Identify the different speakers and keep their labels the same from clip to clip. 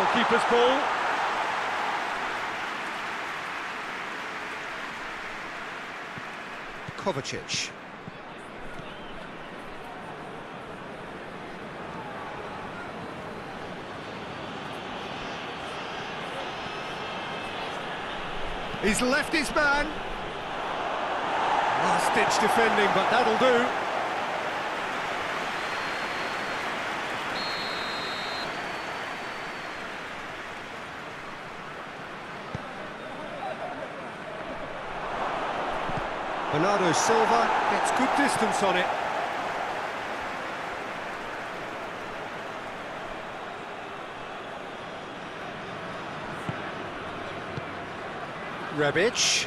Speaker 1: Goalkeeper's ball.
Speaker 2: Kovacic. He's left his man. Last-ditch defending, but that'll do. Bernardo Silva gets good distance on it. Rebic.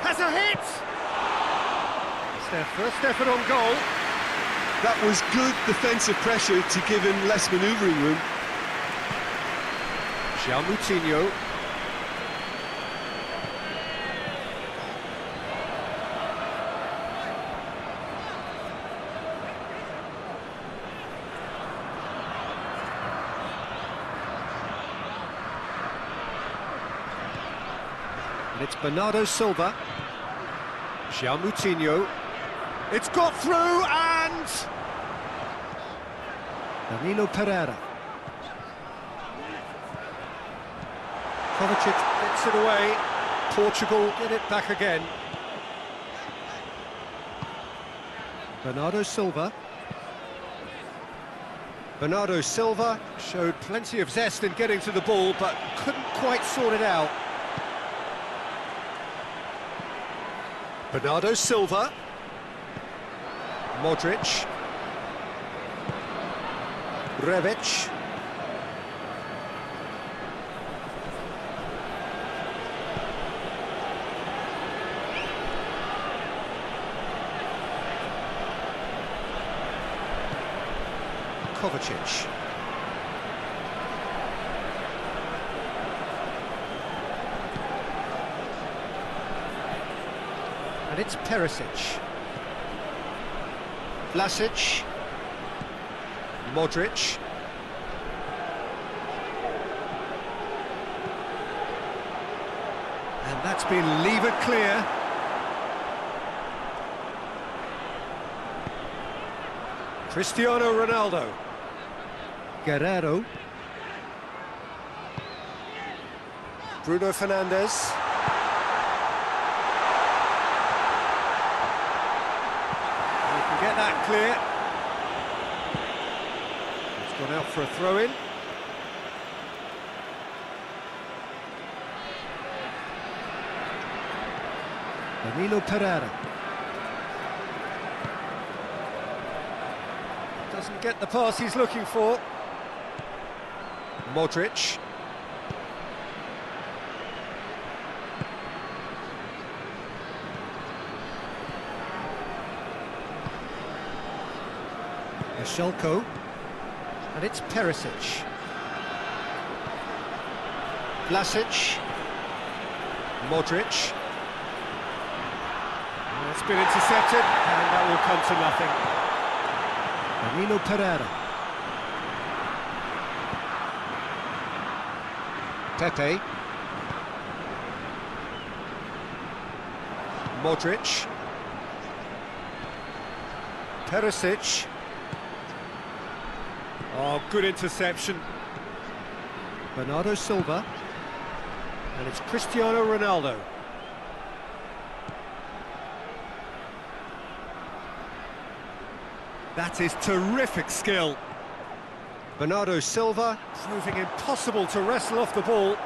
Speaker 2: Has a hit! It's their first effort on goal.
Speaker 3: That was good defensive pressure to give him less manoeuvring room.
Speaker 2: Moutinho. And it's Bernardo Silva. Moutinho. It's got through and... Danilo Pereira. Kovacic gets it away. Portugal get it back again. Bernardo Silva. Bernardo Silva showed plenty of zest in getting to the ball, but couldn't quite sort it out. Bernardo Silva. Modrić. Rebic. Kovacic. And it's Perisic. Vlasic. Modrić. And that's been levered clear. Cristiano Ronaldo. Guerrero. Bruno Fernandes. We can get that clear. It's gone out for a throw-in. Danilo Pereira. Doesn't get the pass he's looking for. Modrić. Shelko. And it's Perisic. Vlasic. Modrić. It's been intercepted, and that will come to nothing. Danilo Pereira. Pepe. Modrić. Perisic. Oh, good interception. Bernardo Silva. And it's Cristiano Ronaldo. That is terrific skill. Bernardo Silva proving impossible to wrestle off the ball.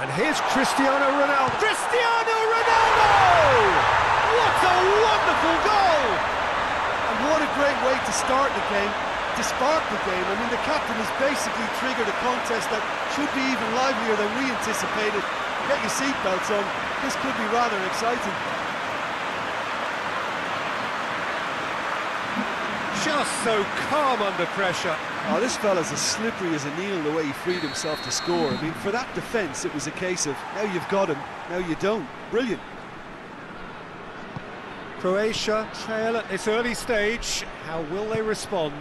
Speaker 2: And here's Cristiano Ronaldo. Cristiano Ronaldo! What a wonderful goal!
Speaker 3: And what a great way to start the game, to spark the game. I mean, the captain has basically triggered a contest that should be even livelier than we anticipated. Get your seatbelts on, this could be rather exciting.
Speaker 2: Just so calm under pressure.
Speaker 3: Oh, this fella's as slippery as a needle the way he freed himself to score. I mean, for that defence, it was a case of, now you've got him, now you don't. Brilliant.
Speaker 2: Croatia trail at this early stage. How will they respond?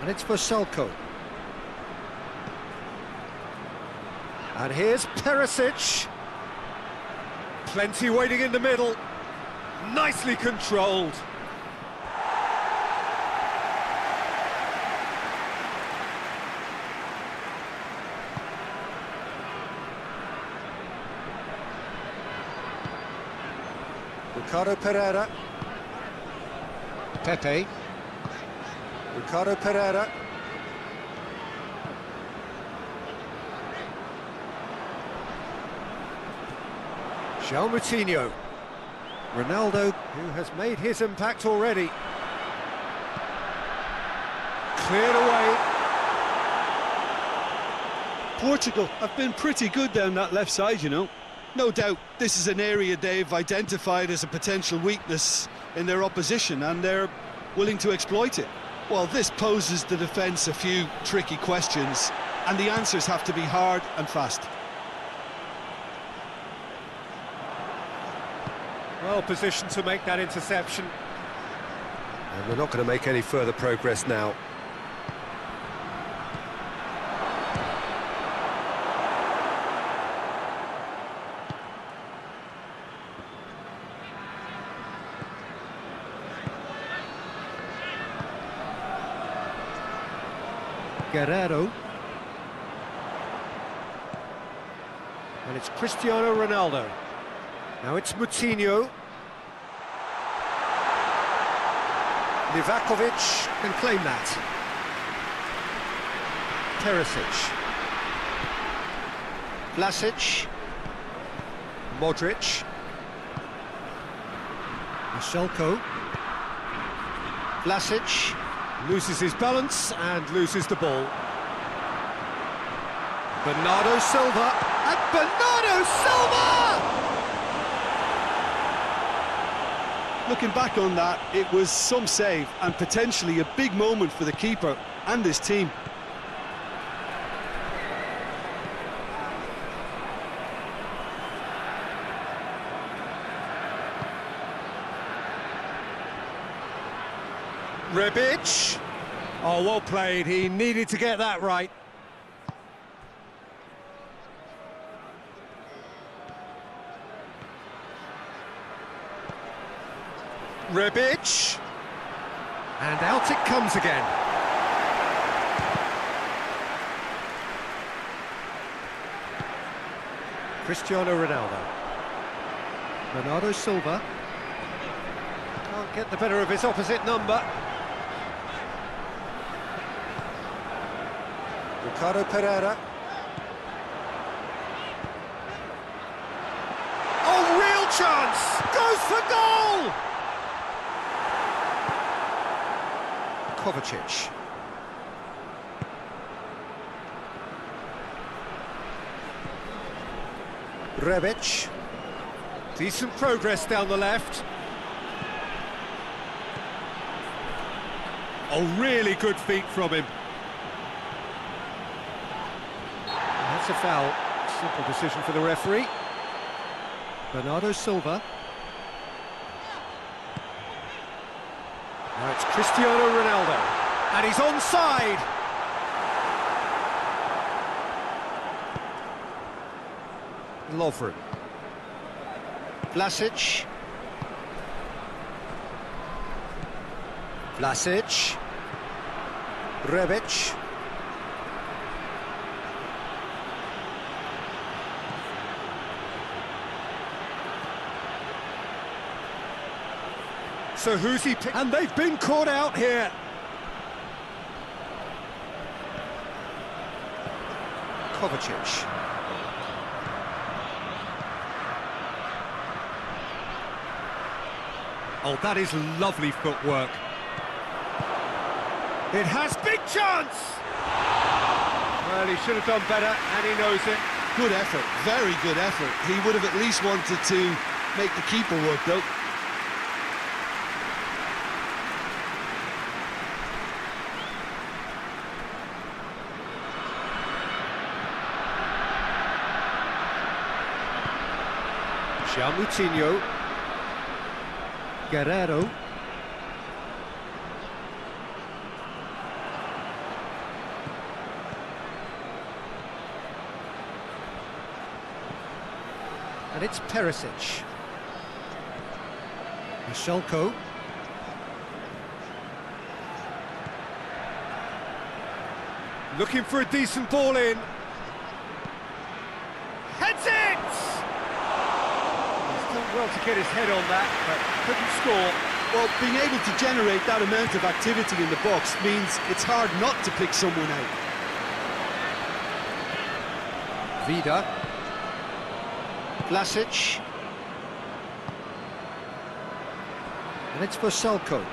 Speaker 2: And it's for Selko. And here's Perisic. Plenty waiting in the middle. Nicely controlled. Ricardo Pereira. Pepe. Ricardo Pereira. João Moutinho. Ronaldo, who has made his impact already. Cleared away.
Speaker 3: Portugal have been pretty good down that left side, you know. No doubt this is an area they've identified as a potential weakness in their opposition, and they're willing to exploit it. Well, this poses the defence a few tricky questions, and the answers have to be hard and fast.
Speaker 2: Well positioned to make that interception. And we're not going to make any further progress now. Guerrero. And it's Cristiano Ronaldo. Now it's Moutinho. Livakovic can claim that. Perisic. Vlasic. Modrić. Selko. Vlasic. Loses his balance and loses the ball. Bernardo Silva. And Bernardo Silva!
Speaker 3: Looking back on that, it was some save and potentially a big moment for the keeper and his team.
Speaker 2: Rebic. Oh, well played. He needed to get that right. Rebic. And out it comes again. Cristiano Ronaldo. Bernardo Silva. Can't get the better of his opposite number. Ricardo Pereira. Oh, real chance! Goes for goal! Kovacic. Rebic. Decent progress down the left. Oh, really good feet from him. That's a foul. Simple decision for the referee. Bernardo Silva. Now it's Cristiano Ronaldo. And he's onside. Lovren. Vlasic. Vlasic. Rebic. So who's he picked? And they've been caught out here. Kovacic. Oh, that is lovely footwork. It has big chance! Well, he should have done better, and he knows it.
Speaker 3: Good effort, very good effort. He would have at least wanted to make the keeper work, though.
Speaker 2: Moutinho. Guerrero. And it's Perisic. Michelko. Looking for a decent ball in. Heads it! He's done well to get his head on that, but couldn't score.
Speaker 3: Well, being able to generate that amount of activity in the box means it's hard not to pick someone out.
Speaker 2: Vida. Vlasic. And it's for Selko.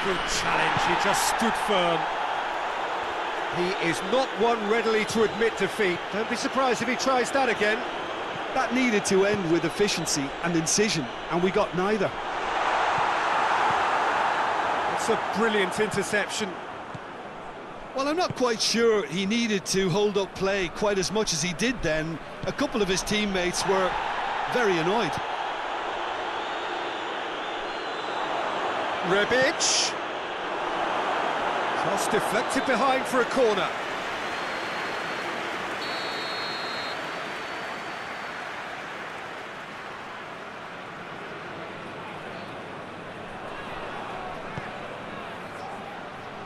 Speaker 2: Good challenge, he just stood firm. He is not one readily to admit defeat. Don't be surprised if he tries that again.
Speaker 3: That needed to end with efficiency and incision, and we got neither.
Speaker 2: It's a brilliant interception.
Speaker 3: Well, I'm not quite sure he needed to hold up play quite as much as he did then. A couple of his teammates were very annoyed.
Speaker 2: Rebic. Cross deflected behind for a corner.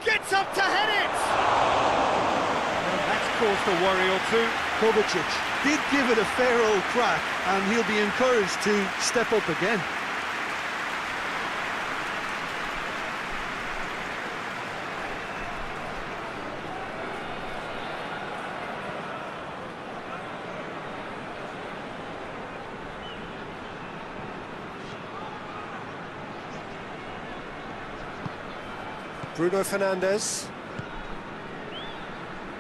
Speaker 2: Gets up to head it! Well, that's caused a worry or two.
Speaker 3: Kovacic did give it a fair old crack, and he'll be encouraged to step up again.
Speaker 2: Bruno Fernandes.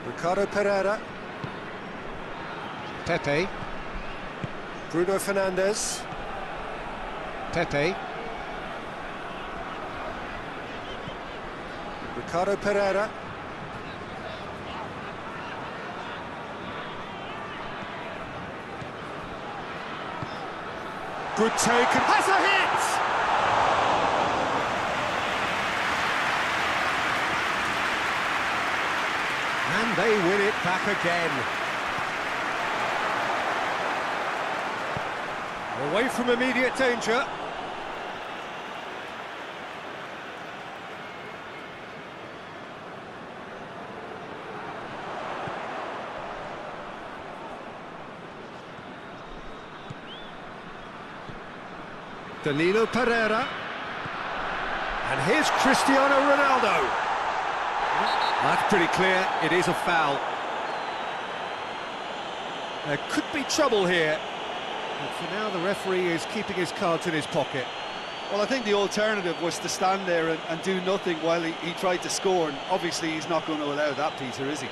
Speaker 2: Ricardo Pereira. Pepe. Bruno Fernandes. Pepe. Ricardo Pereira. Good take and has a hit! And they win it back again. Away from immediate danger. Danilo Pereira. And here's Cristiano Ronaldo. That's pretty clear, it is a foul. There could be trouble here. But for now, the referee is keeping his cards in his pocket.
Speaker 3: Well, I think the alternative was to stand there and do nothing while he tried to score, and obviously he's not going to allow that, Peter, is he?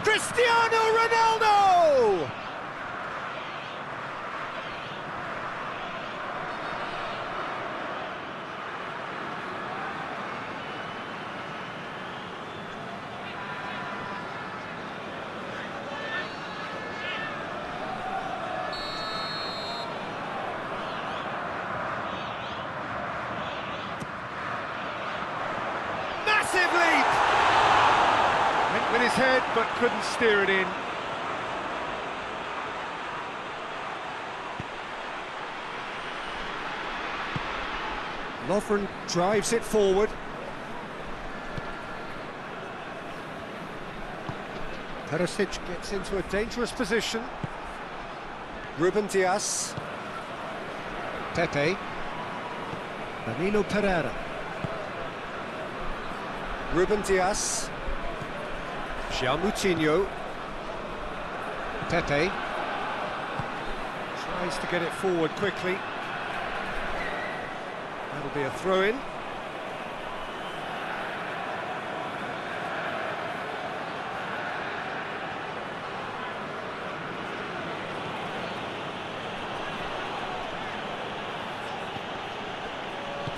Speaker 2: Cristiano Ronaldo! Massive leap! Went with his head, but couldn't steer it in. Lovren drives it forward. Perisic gets into a dangerous position. Ruben Dias. Pepe. Danilo Pereira. Ruben Dias. Moutinho. Pepe. Tries to get it forward quickly. That'll be a throw-in.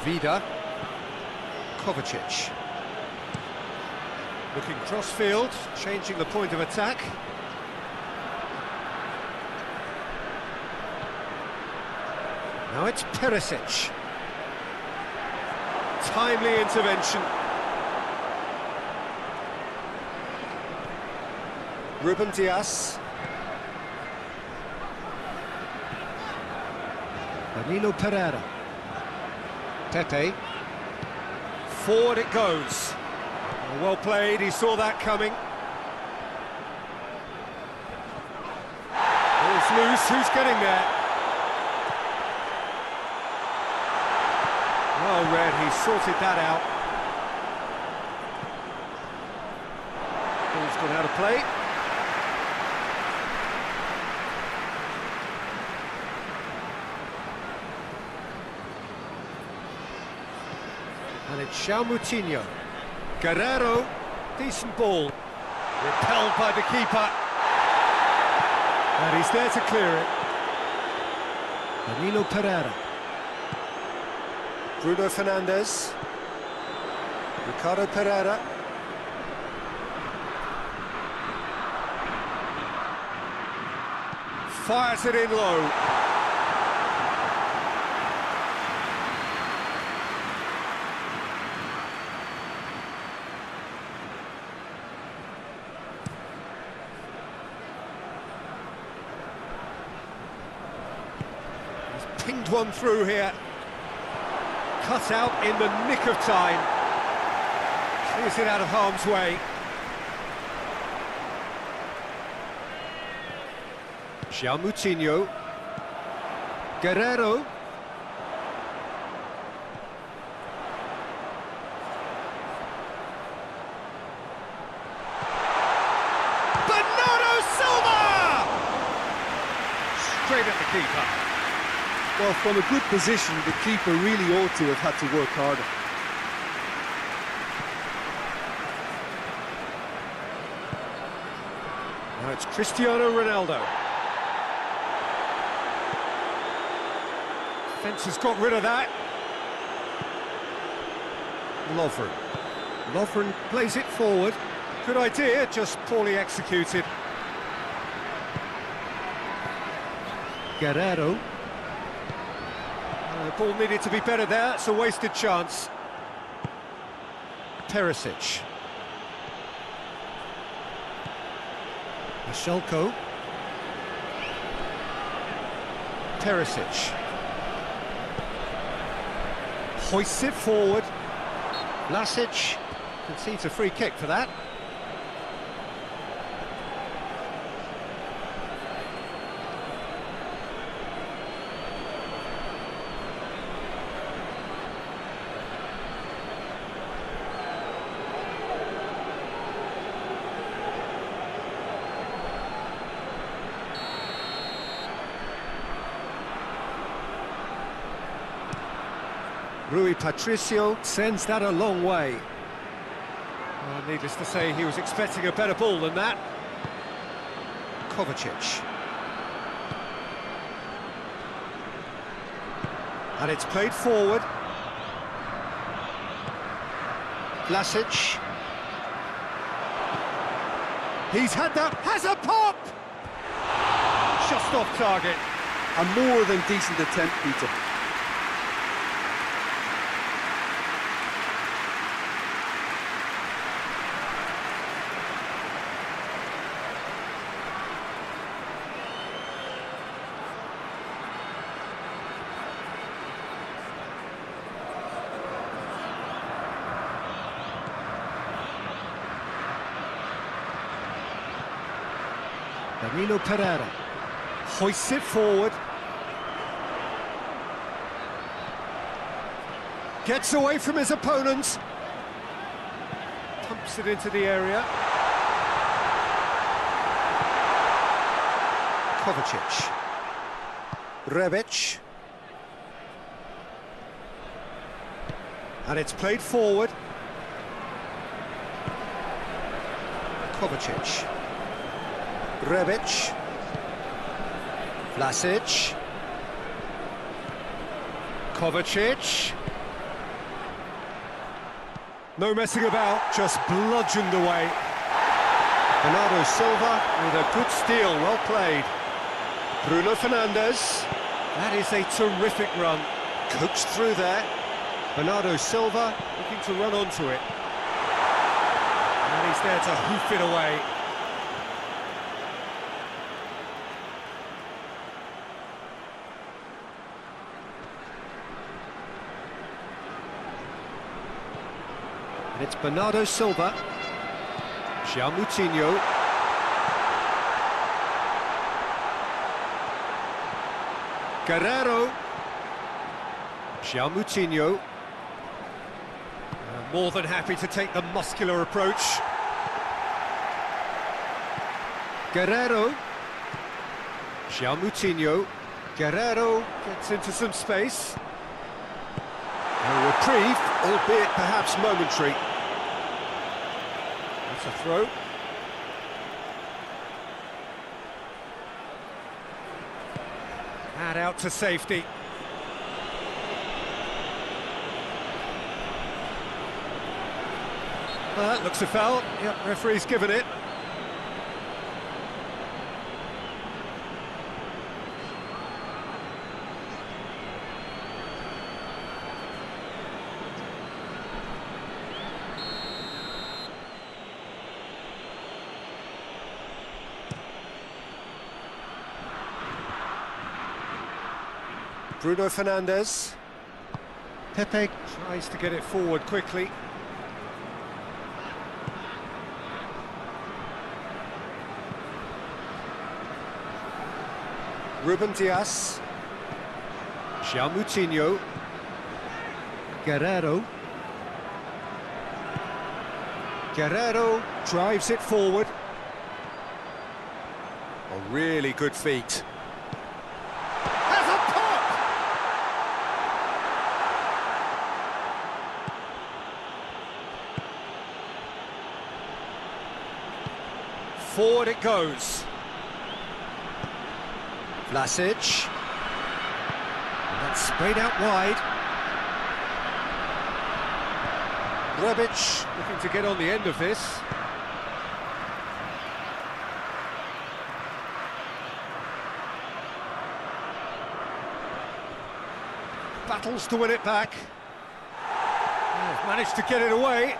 Speaker 2: Vida. Kovacic. Looking cross-field, changing the point of attack. Now it's Perisic. Timely intervention. Ruben Dias. Danilo Pereira. Pepe. Forward it goes. Well played, he saw that coming. Ball's loose, who's getting there? Well read, he sorted that out. Ball's gone out of play. And it's Moutinho. Guerrero, decent ball. Repelled by the keeper. And he's there to clear it. Danilo Pereira. Bruno Fernandes. Ricardo Pereira. Fires it in low. He's pinged one through here. Cut out in the nick of time. Clears it out of harm's way. Moutinho. Guerrero. Bernardo Silva! Straight at the keeper.
Speaker 3: Well, from a good position, the keeper really ought to have had to work harder.
Speaker 2: Now it's Cristiano Ronaldo. Defence has got rid of that. Lovren plays it forward. Good idea, just poorly executed. Guerrero. The ball needed to be better there, it's a wasted chance. Perisic. Michelko. Perisic. Hoists it forward. Vlasic concedes a free kick for that. Rui Patricio sends that a long way. Well, needless to say, he was expecting a better ball than that. Kovacic. And it's played forward. Vlasic. He's had that, has a pop! Just off target.
Speaker 3: A more than decent attempt, Peter.
Speaker 2: Danilo Pereira hoists it forward. Gets away from his opponents. Pumps it into the area. Kovacic. Rebic. And it's played forward. Kovacic. Rebic. Vlasic. Kovacic. No messing about, just bludgeoned away. Bernardo Silva with a good steal, well played. Bruno Fernandes. That is a terrific run. Coaxed through there. Bernardo Silva looking to run onto it. And he's there to hoof it away. And it's Bernardo Silva. Moutinho. Guerrero. Moutinho. More than happy to take the muscular approach. Guerrero. Moutinho. Guerrero gets into some space. A reprieve, albeit perhaps momentary. That's a throw. And out to safety. Looks a foul. Yep, referee's given it. Bruno Fernandes. Pepe tries to get it forward quickly. Ruben Dias. Moutinho. Guerrero. Guerrero drives it forward. A really good feat. Has a pop! Forward it goes. Vlasic. And that's sprayed out wide. Rebic looking to get on the end of this. Battles to win it back. Managed to get it away.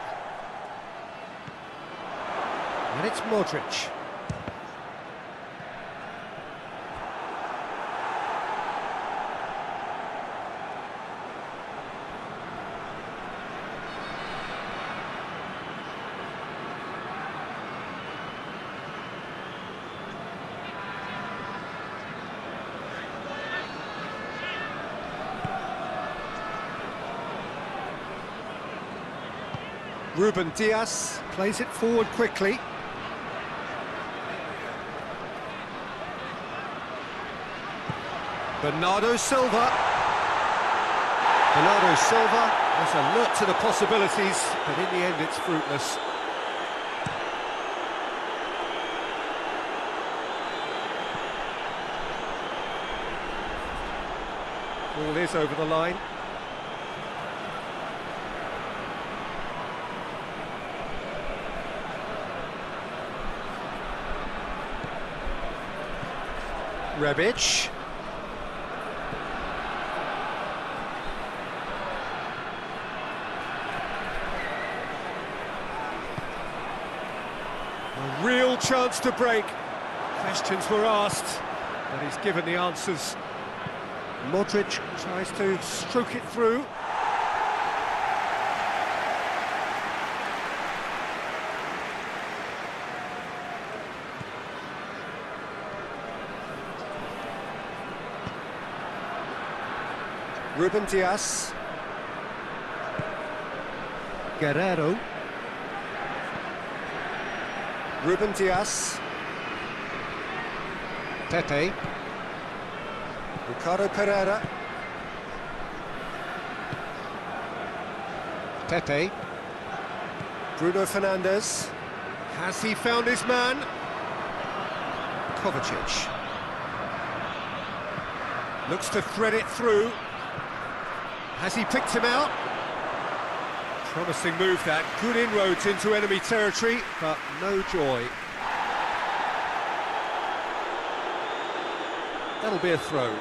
Speaker 2: And it's Modrić. Ruben Dias plays it forward quickly. Bernardo Silva. Bernardo Silva is alert to the possibilities, but in the end it's fruitless. Ball is over the line. Rebic. A real chance to break. Questions were asked, but he's given the answers. Modrić tries to stroke it through. Ruben Dias. Guerrero. Ruben Dias. Pepe. Ricardo Pereira. Pepe. Bruno Fernandes. Has he found his man? Kovacic. Looks to thread it through. Has he picked him out? Promising move that, good inroads into enemy territory, but no joy. That'll be a throw.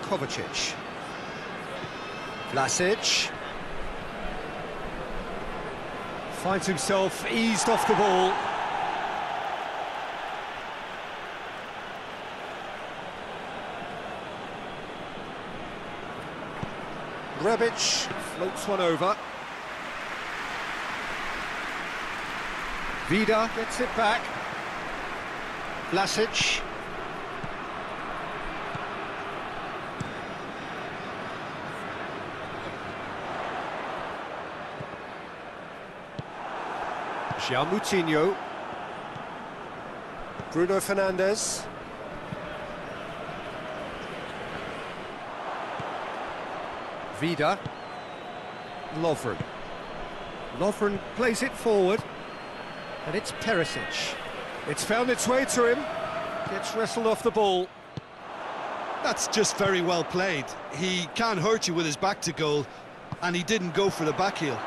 Speaker 2: Kovacic. Vlasic. Finds himself eased off the ball. Rebic floats one over. Vida gets it back. Vlasic. Moutinho. Bruno Fernandes. Vida. Lovren. Lovren plays it forward. And it's Perisic. It's found its way to him. Gets wrestled off the ball.
Speaker 3: That's just very well played. He can't hurt you with his back to goal, and he didn't go for the back heel.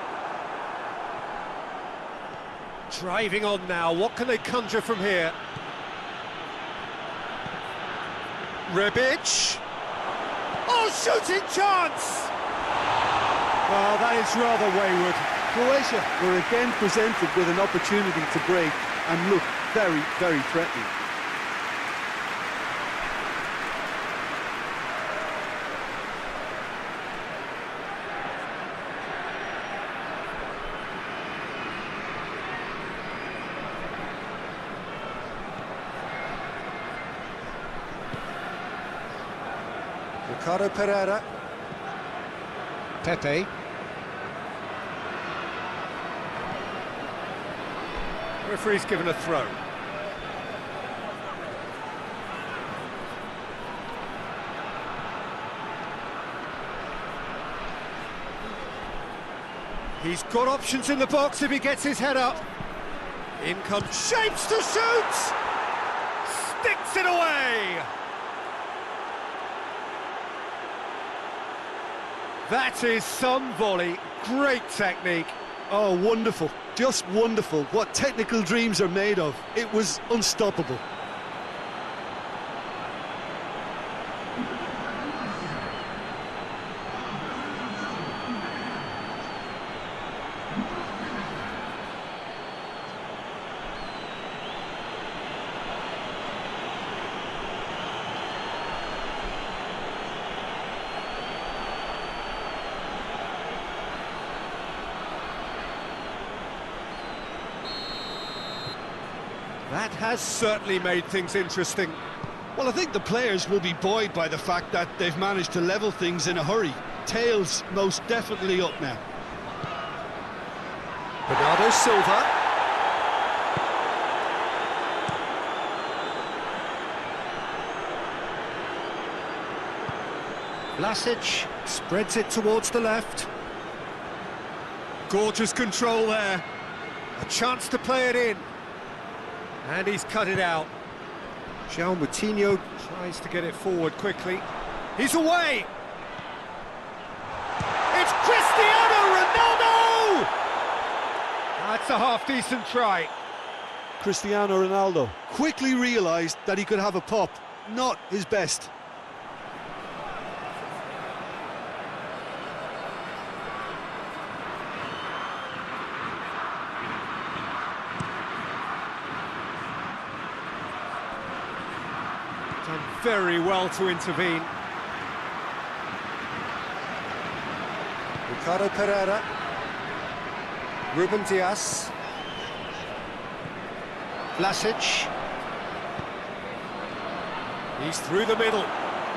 Speaker 2: Driving on now, what can they conjure from here? Rebic. Oh, shooting chance! Well, that is rather wayward.
Speaker 3: Croatia were again presented with an opportunity to break and look very, very threatening.
Speaker 2: Ricardo Pereira. Pepe. Referee's given a throw. He's got options in the box if he gets his head up. In comes Shapes to shoot! Sticks it away! That is some volley. Great technique.
Speaker 3: Oh, wonderful. Just wonderful. What technical dreams are made of. It was unstoppable.
Speaker 2: That has certainly made things interesting.
Speaker 3: Well, I think the players will be buoyed by the fact that they've managed to level things in a hurry. Tails most definitely up now.
Speaker 2: Bernardo Silva. Vlasic spreads it towards the left. Gorgeous control there. A chance to play it in. And he's cut it out. Moutinho tries to get it forward quickly. He's away! It's Cristiano Ronaldo! That's a half-decent try.
Speaker 3: Cristiano Ronaldo quickly realised that he could have a pop. Not his best.
Speaker 2: Done very well to intervene. Ricardo Pereira. Ruben Dias. Vlasic. He's through the middle.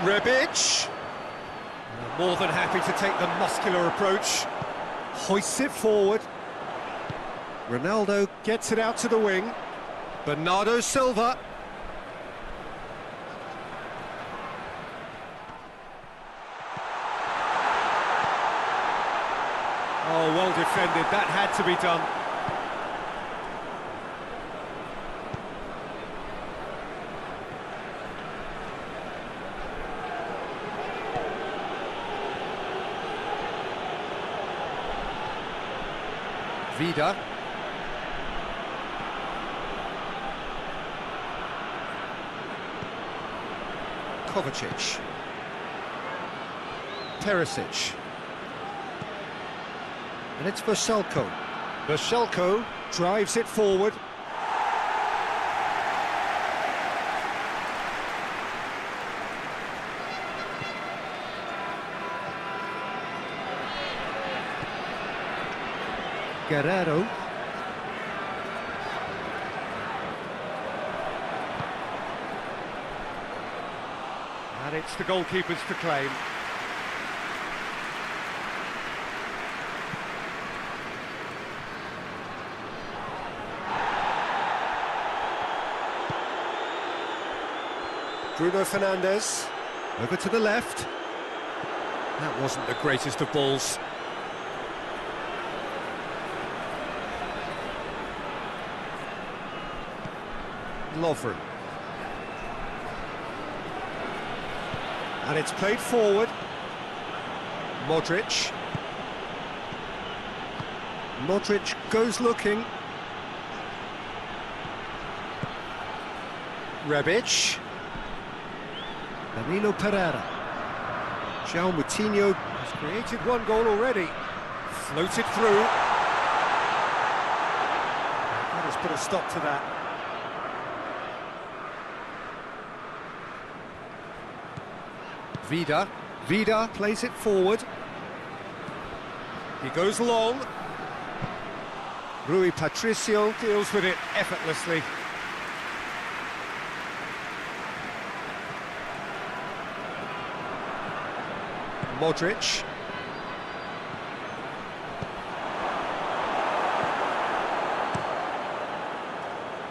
Speaker 2: Rebic. More than happy to take the muscular approach. Hoists it forward. Ronaldo gets it out to the wing. Bernardo Silva. Oh, well defended. That had to be done. Vida. Kovacic. Perisic. And it's Vaselko. Vaselko drives it forward. Guerrero. And it's the goalkeepers to claim. Bruno Fernandes, over to the left. That wasn't the greatest of balls. Lovren. And it's played forward. Modrić. Modrić goes looking. Rebic. Danilo Pereira. João Moutinho has created one goal already. Floated through. That has put a stop to that. Vida. Vida plays it forward. He goes long. Rui Patricio deals with it effortlessly. Modrić.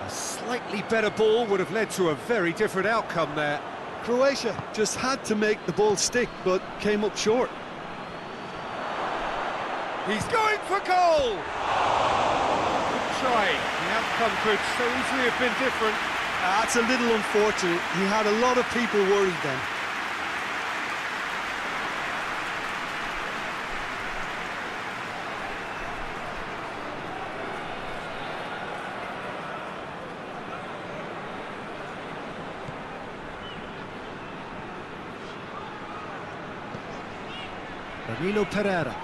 Speaker 2: A slightly better ball would have led to a very different outcome there.
Speaker 3: Croatia just had to make the ball stick, but came up short.
Speaker 2: He's going for goal! Good try. The outcome could so easily have been different.
Speaker 3: That's a little unfortunate. He had a lot of people worried then.
Speaker 2: Danilo Pereira.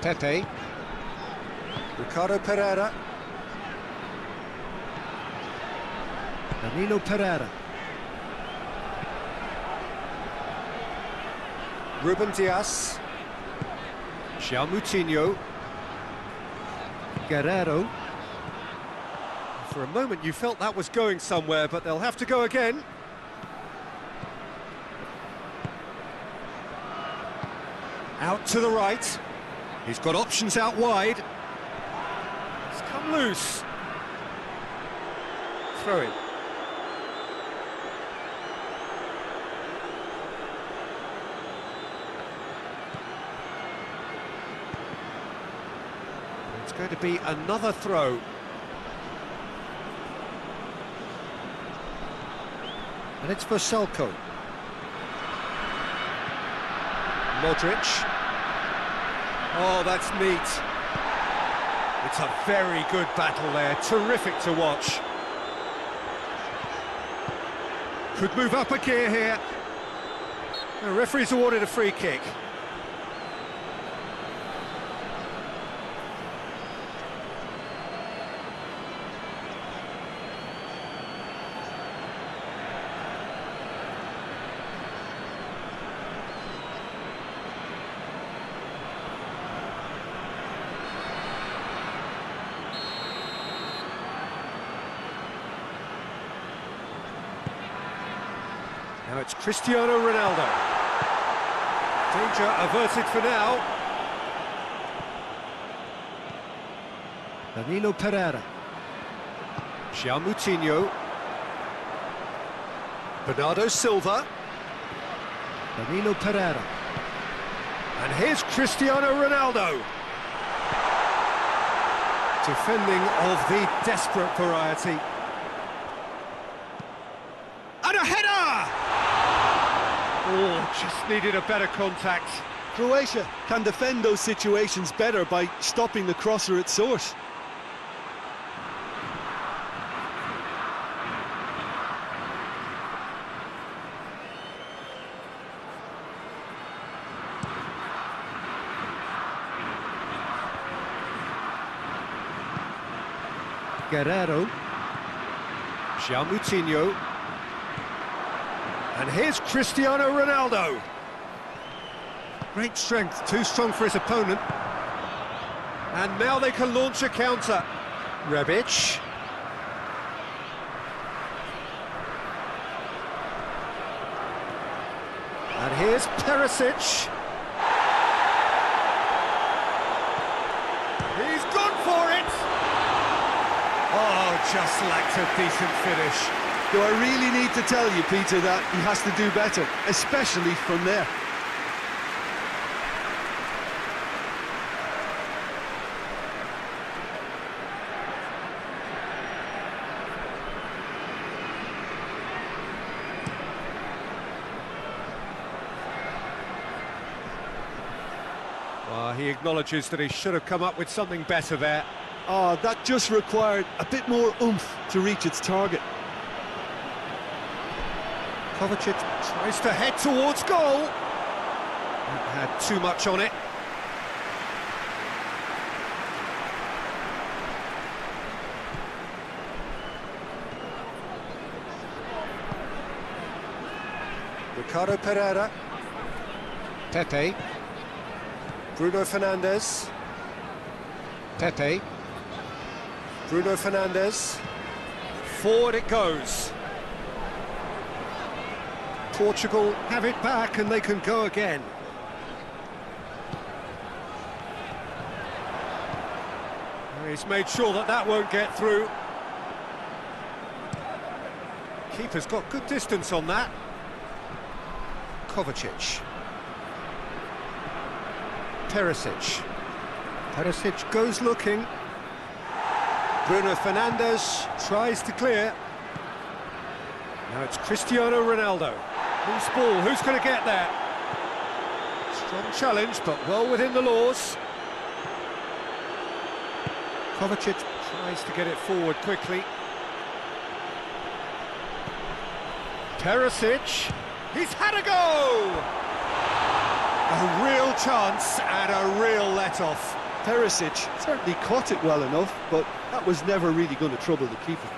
Speaker 2: Pepe. Ricardo Pereira. Danilo Pereira. Ruben Dias. João Moutinho. Guerrero. For a moment you felt that was going somewhere, but they'll have to go again. Out to the right. He's got options out wide. It's come loose. Throw in. It's going to be another throw. And it's Vaselko. Modrić. Oh, that's neat. It's a very good battle there, terrific to watch. Could move up a gear here. The referee's awarded a free kick. Now it's Cristiano Ronaldo. Danger averted for now. Danilo Pereira. João Moutinho. Bernardo Silva. Danilo Pereira. And here's Cristiano Ronaldo. Defending of the desperate variety. And a header! Oh, just needed a better contact.
Speaker 3: Croatia can defend those situations better by stopping the crosser at source.
Speaker 2: Guerrero. Moutinho. And here's Cristiano Ronaldo. Great strength, too strong for his opponent. And now they can launch a counter. Rebic. And here's Perisic. He's gone for it! Oh, just lacked a decent finish.
Speaker 3: Do I really need to tell you, Peter, that he has to do better, especially from there?
Speaker 2: Well, he acknowledges that he should have come up with something better there.
Speaker 3: Oh, that just required a bit more oomph to reach its target.
Speaker 2: Kovacic tries to head towards goal. Had too much on it. Ricardo Pereira. Pepe. Bruno Fernandes. Pepe. Bruno Fernandes. Forward it goes. Portugal have it back and they can go again. He's made sure that that won't get through. Keeper's got good distance on that. Kovacic. Perisic. Perisic goes looking. Bruno Fernandes tries to clear. Now it's Cristiano Ronaldo. Loose ball, who's going to get there? Strong challenge, but well within the laws. Kovacic tries to get it forward quickly. Perisic, he's had a go! A real chance and a real let-off.
Speaker 3: Perisic certainly caught it well enough, but that was never really going to trouble the keeper.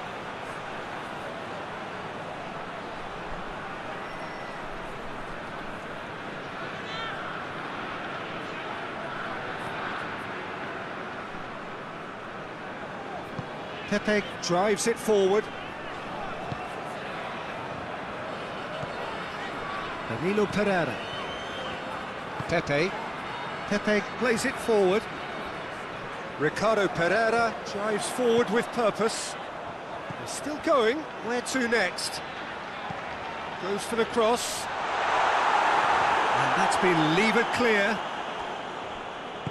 Speaker 2: Pepe drives it forward. Danilo Pereira. Pepe. Pepe plays it forward. Ricardo Pereira drives forward with purpose. They're still going. Where to next? Goes for the cross. And that's been levered clear.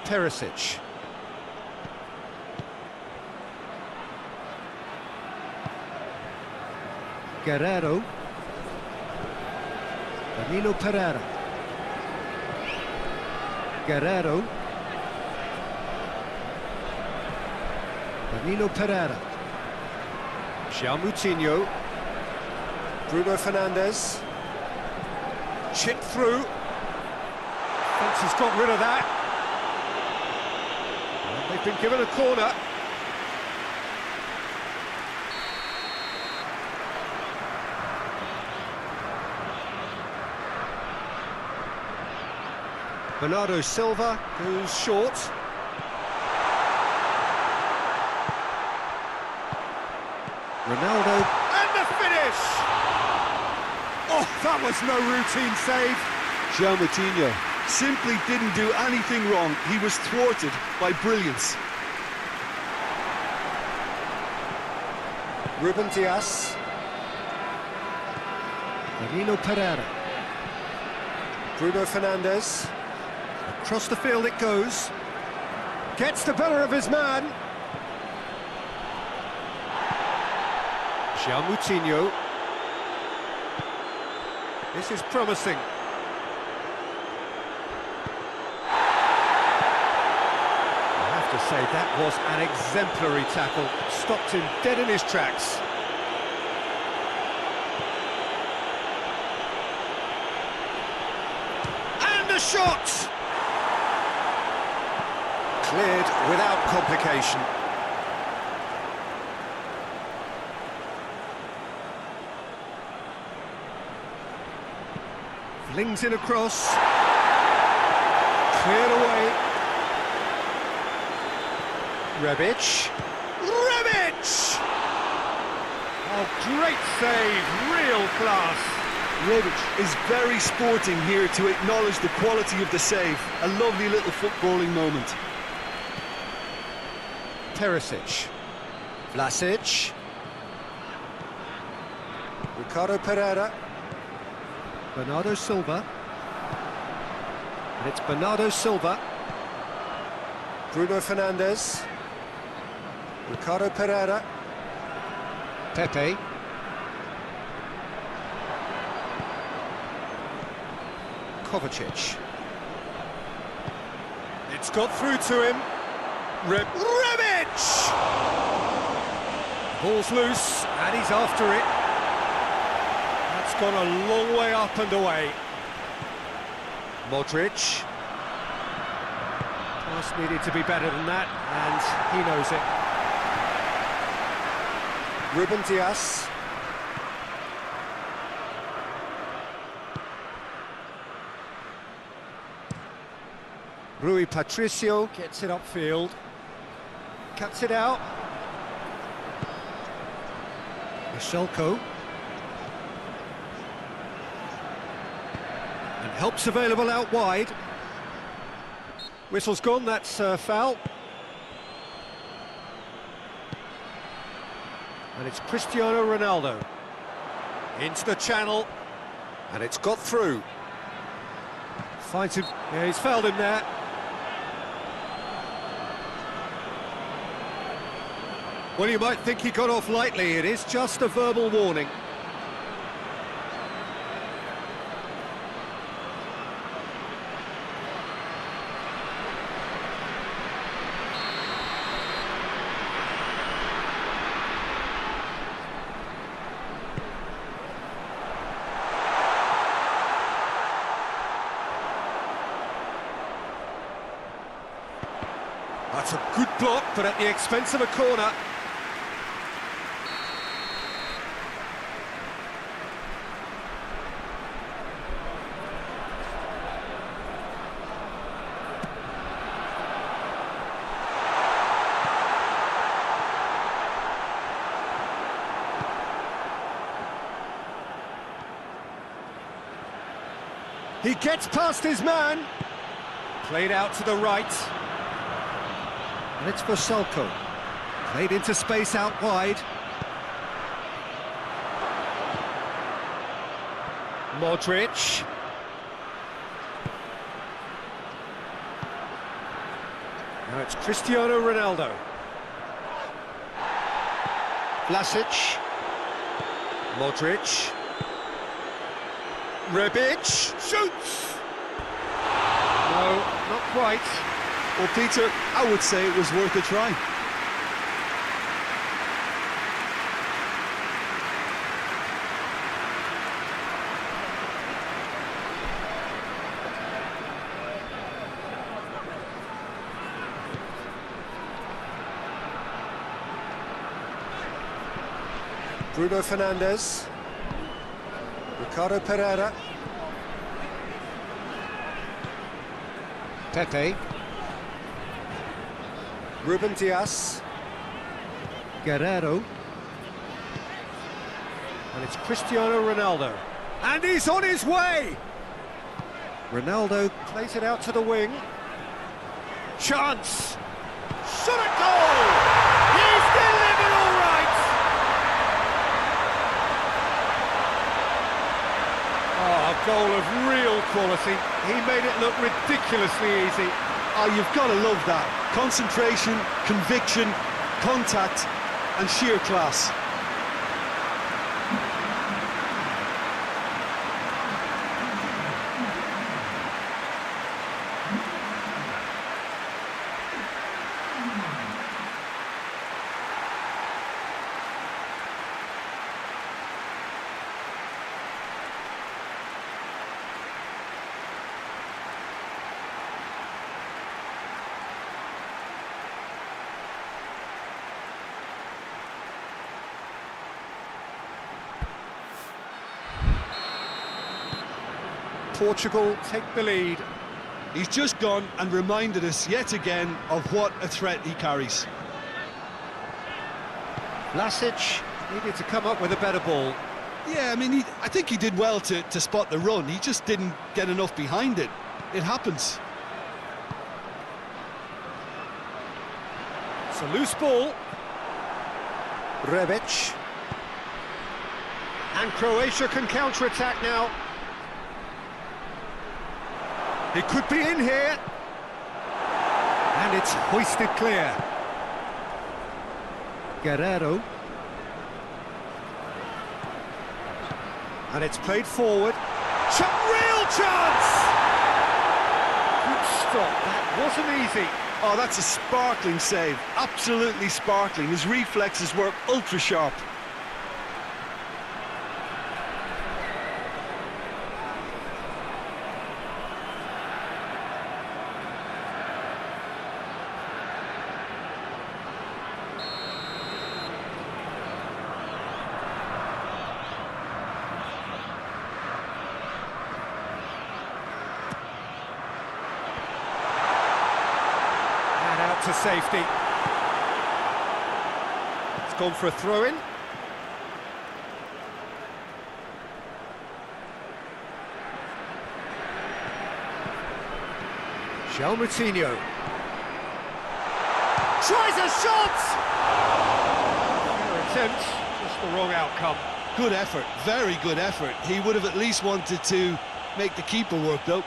Speaker 2: Perisic. Guerrero. Danilo Pereira. Guerrero. Danilo Pereira. Moutinho. Bruno Fernandes. Chip through. Fence has got rid of that. And they've been given a corner. Bernardo Silva goes short. Ronaldo, and the finish! Oh, that was no routine save.
Speaker 3: Moutinho simply didn't do anything wrong. He was thwarted by brilliance.
Speaker 2: Ruben Dias. Danilo Pereira. Bruno Fernandes. Across the field it goes. Gets the better of his man. Moutinho. This is promising. say that was an exemplary tackle. Stopped him dead in his tracks. And the shot! Cleared without complication. Flings in across. Cleared away. Rebic. Oh, great save, real class.
Speaker 3: Rebic is very sporting here to acknowledge the quality of the save. A lovely little footballing moment.
Speaker 2: Perisic. Vlasic. Ricardo Pereira. Bernardo Silva. And it's Bernardo Silva. Bruno Fernandes. Ricardo Pereira. Pepe. Kovacic. It's got through to him. Rebic! Ball's loose, and he's after it. That's gone a long way up and away. Modrić. Pass needed to be better than that, and he knows it. Ruben Dias. Rui Patricio gets it upfield. Cuts it out. Michelko. And help's available out wide. Whistle's gone, that's foul. And it's Cristiano Ronaldo. Into the channel. And it's got through. Finds him. Yeah, he's fouled him there. Well, you might think he got off lightly. It is just a verbal warning. That's a good block, but at the expense of a corner. He gets past his man. Played out to the right. And it's for Salko. Played into space out wide. Modrić. Now it's Cristiano Ronaldo. Vlasic. Modrić. Rebic. Shoots! No, not quite.
Speaker 3: Well, Peter, I would say it was worth a try.
Speaker 2: Bruno Fernandes. Ricardo Pereira. Pepe. Ruben Dias. Guerrero. And it's Cristiano Ronaldo. And he's on his way! Ronaldo plays it out to the wing. Chance! Shot at goal! He's delivered all right! Oh, a goal of real quality. He made it look ridiculously easy.
Speaker 3: Oh, you've got to love that. Concentration, conviction, contact, and sheer class.
Speaker 2: Portugal take the lead.
Speaker 3: He's just gone and reminded us yet again of what a threat he carries.
Speaker 2: Vlasic needed to come up with a better ball.
Speaker 3: Yeah, I mean, I think he did well to spot the run. He just didn't get enough behind it. It happens.
Speaker 2: It's a loose ball. Rebic. And Croatia can counter-attack now. He could be in here. And it's hoisted clear. Guerrero. And it's played forward. Real chance! Good stop, that wasn't easy.
Speaker 3: Oh, that's a sparkling save. Absolutely sparkling. His reflexes were ultra-sharp.
Speaker 2: To safety. It's gone for a throw-in. Moutinho tries a shot! Fair attempt, just the wrong outcome.
Speaker 3: Good effort, very good effort. He would have at least wanted to make the keeper work, though.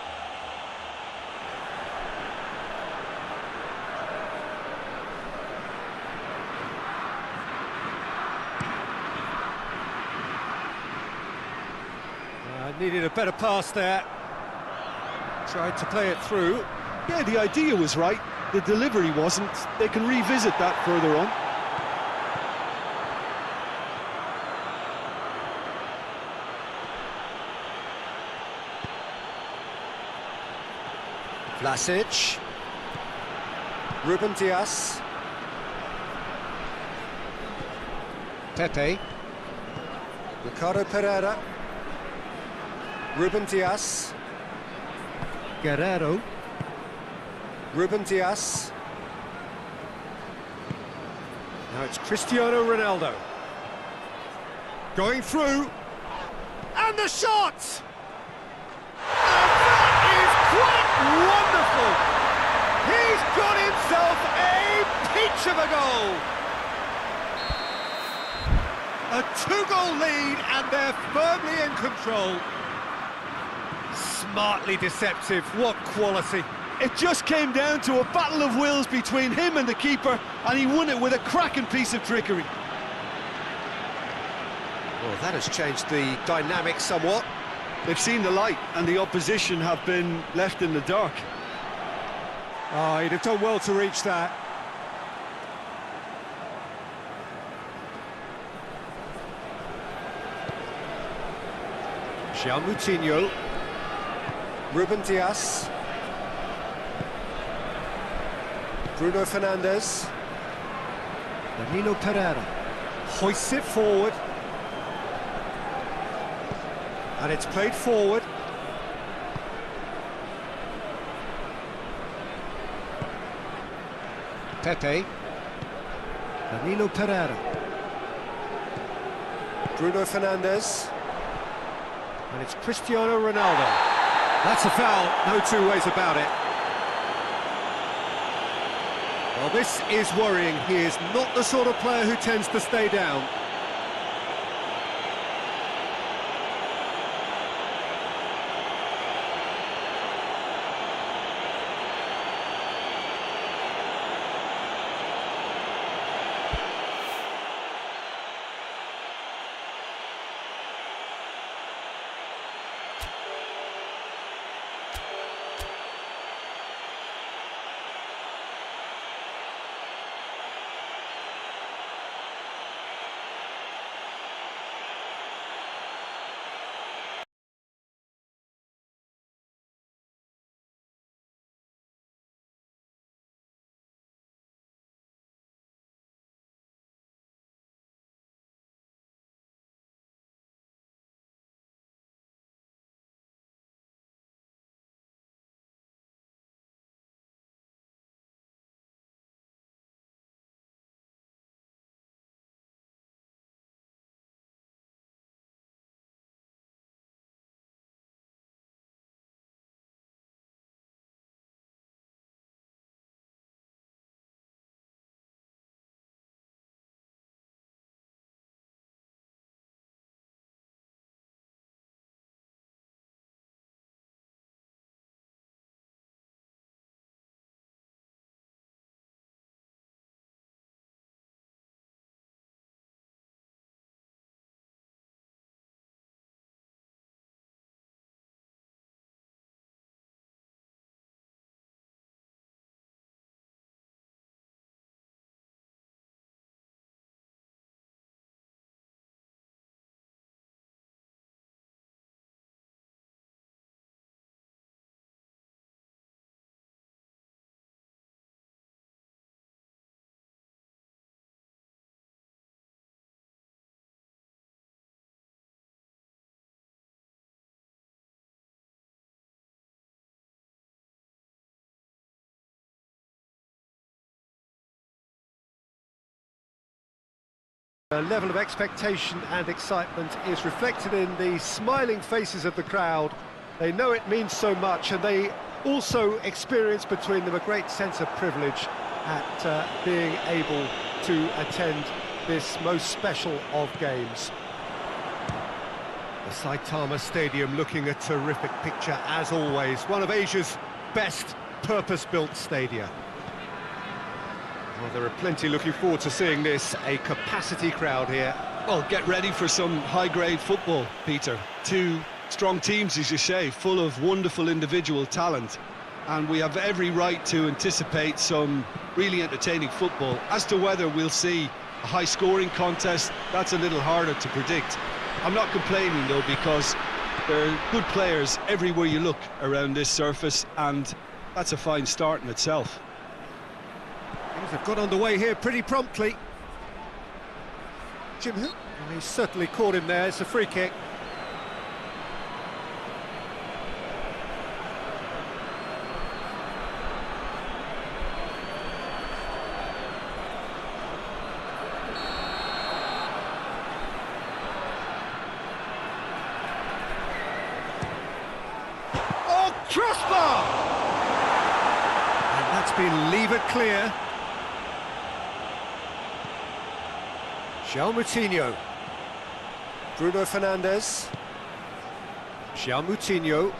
Speaker 2: Needed a better pass there. Tried to play it through.
Speaker 3: Yeah, the idea was right. The delivery wasn't. They can revisit that further on.
Speaker 2: Vlasic. Ruben Dias. Pepe. Ricardo Pereira. Ruben Dias. Guerrero. Ruben Dias. Now it's Cristiano Ronaldo. Going through. And the shot! And that is quite wonderful! He's got himself a peach of a goal! A two-goal lead and they're firmly in control. Smartly deceptive, what quality.
Speaker 3: It just came down to a battle of wills between him and the keeper, and he won it with a cracking piece of trickery.
Speaker 2: Well, that has changed the dynamic somewhat.
Speaker 3: They've seen the light, and the opposition have been left in the dark.
Speaker 2: Oh, he'd have done well to reach that. Moutinho. Ruben Dias. Bruno Fernandes. Danilo Pereira. Hoists it forward. And it's played forward. Pepe. Danilo Pereira. Bruno Fernandes. And it's Cristiano Ronaldo. That's a foul, no two ways about it. Well, this is worrying. He is not the sort of player who tends to stay down. The level of expectation and excitement is reflected in the smiling faces of the crowd. They know it means so much, and they also experience between them a great sense of privilege at being able to attend this most special of games. The Saitama Stadium looking a terrific picture as always, one of Asia's best purpose-built stadia. Well, there are plenty looking forward to seeing this, a capacity crowd here.
Speaker 1: Well, get ready for some high-grade football, Peter. Two strong teams, as you say, full of wonderful individual talent. And we have every right to anticipate some really entertaining football. As to whether we'll see a high-scoring contest, that's a little harder to predict. I'm not complaining, though, because there are good players everywhere you look around this surface, and that's a fine start in itself.
Speaker 2: Things have got underway here pretty promptly. Jim, he's certainly caught him there. It's a free kick. Oh, crossbar! And that's been levered clear. João Moutinho, Bruno Fernandes, João Moutinho,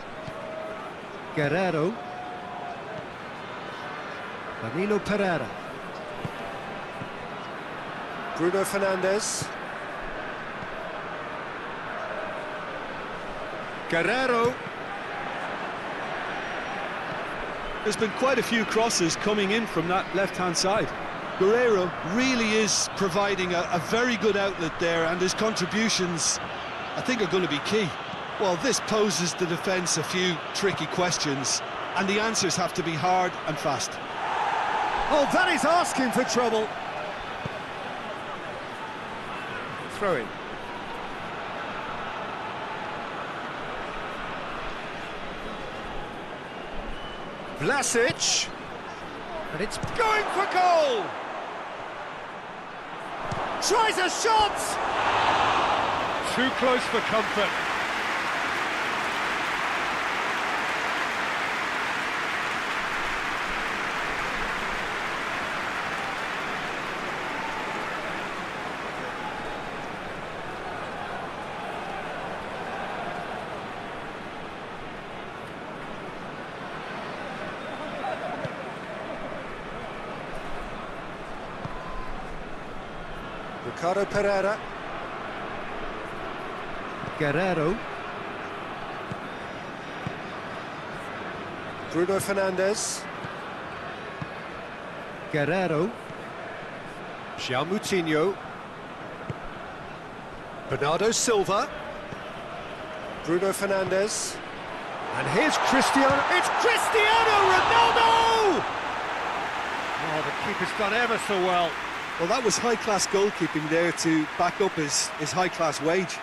Speaker 2: Guerreiro, Danilo Pereira, Bruno Fernandes, Guerreiro.
Speaker 1: There's been quite a few crosses coming in from that left-hand side. Guerreiro really is providing a very good outlet there, and his contributions, I think, are going to be key. Well, this poses the defence a few tricky questions, and the answers have to be hard and fast.
Speaker 2: Oh, that is asking for trouble. Throw in. Vlasic, and it's going for goal! Tries a shot! Too close for comfort. Ricardo Pereira, Guerreiro, Bruno Fernandes, Guerreiro, João Moutinho, Bernardo Silva, Bruno Fernandes, and here's Cristiano, it's Cristiano Ronaldo! Oh, the keeper's done ever so well.
Speaker 1: Well, that was high-class goalkeeping there to back up his high-class wage.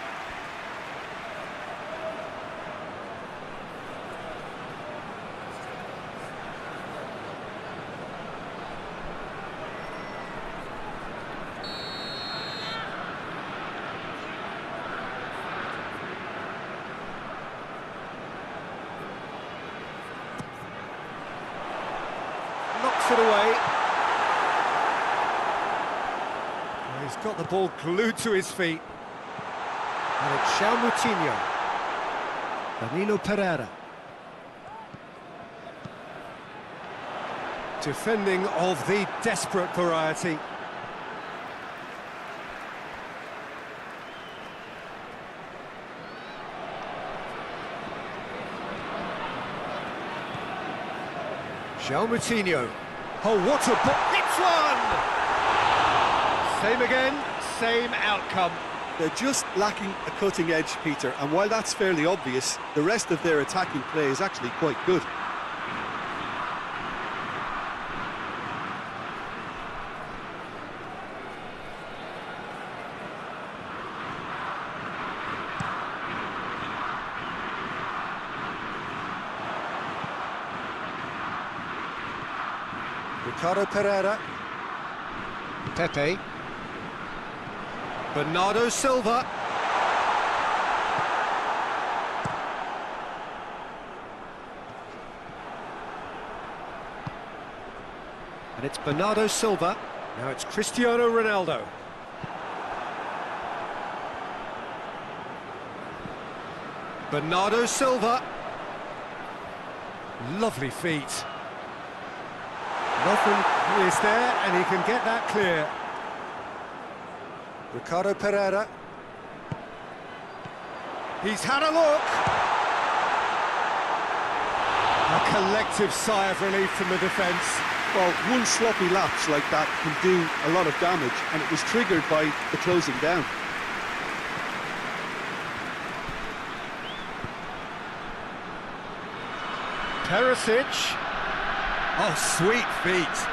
Speaker 2: Knocks it away. He's got the ball glued to his feet. And it's João Moutinho. Danilo Pereira. Defending of the desperate variety. João Moutinho. Oh, what a ball! It's one! Same again, same outcome.
Speaker 1: They're just lacking a cutting edge, Peter, and while that's fairly obvious, the rest of their attacking play is actually quite good.
Speaker 2: Ricardo Pereira. Pepe. Bernardo Silva. And it's Bernardo Silva. Now it's Cristiano Ronaldo. Bernardo Silva. Lovely feet. Nothing is there, and he can get that clear. Ricardo Pereira. He's had a look. A collective sigh of relief from the defence.
Speaker 1: Well, one sloppy lapse like that can do a lot of damage, and it was triggered by the closing down.
Speaker 2: Perisic. Oh, sweet feet.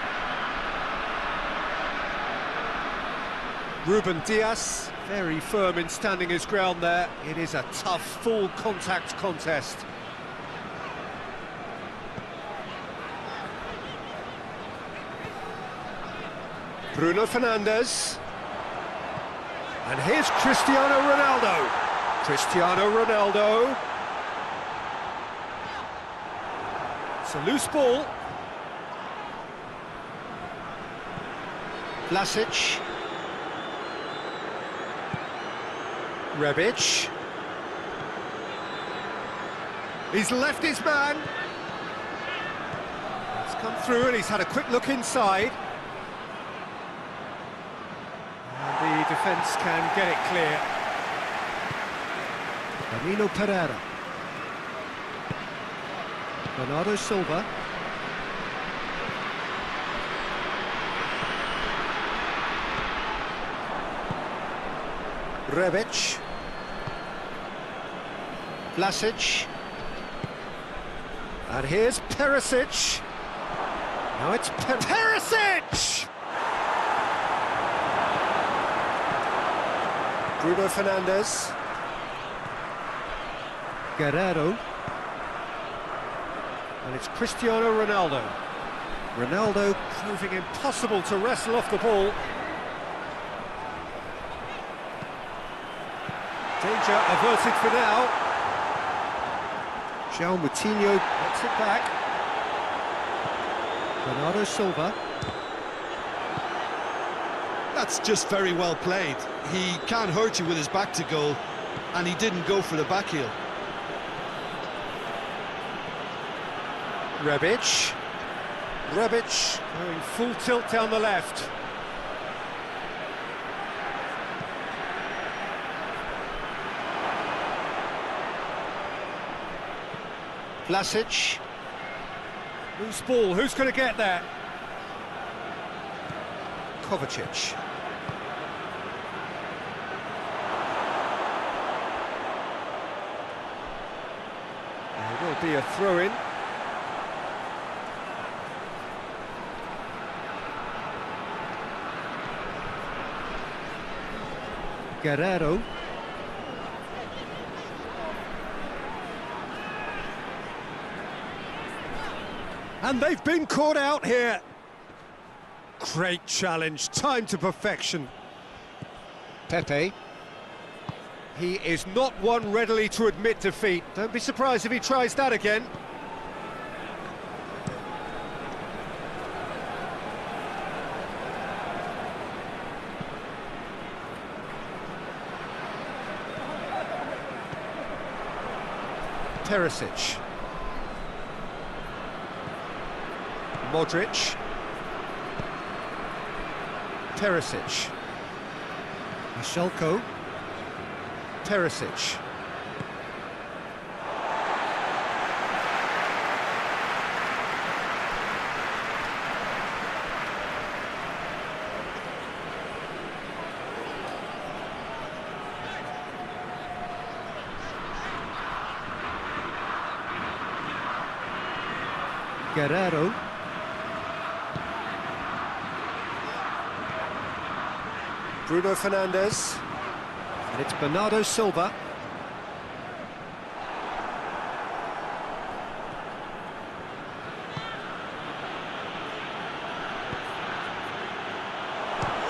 Speaker 2: Ruben Dias, very firm in standing his ground there. It is a tough, full contact contest. Bruno Fernandes. And here's Cristiano Ronaldo. Cristiano Ronaldo. It's a loose ball. Vlasic. Rebic. He's left his man. It's come through and he's had a quick look inside. And the defence can get it clear. Danilo Pereira. Bernardo Silva. Rebic. Vlasic. And here's Perisic. Now it's Perisic! Bruno Fernandes. Guerrero. And it's Cristiano Ronaldo. Ronaldo proving impossible to wrestle off the ball. Danger averted for now. João Moutinho gets it back. Bernardo Silva.
Speaker 1: That's just very well played. He can't hurt you with his back to goal, and he didn't go for the back heel.
Speaker 2: Rebic. Rebic going full tilt down the left. Vlasic. Loose ball, who's going to get there? Kovacic. There will be a throw-in. Guerrero. And they've been caught out here. Great challenge, time to perfection. Pepe. He is not one readily to admit defeat. Don't be surprised if he tries that again. Perisic. Modrić. Perisic. Michelko. Perisic. Guerrero. Bruno Fernandes. And it's Bernardo Silva.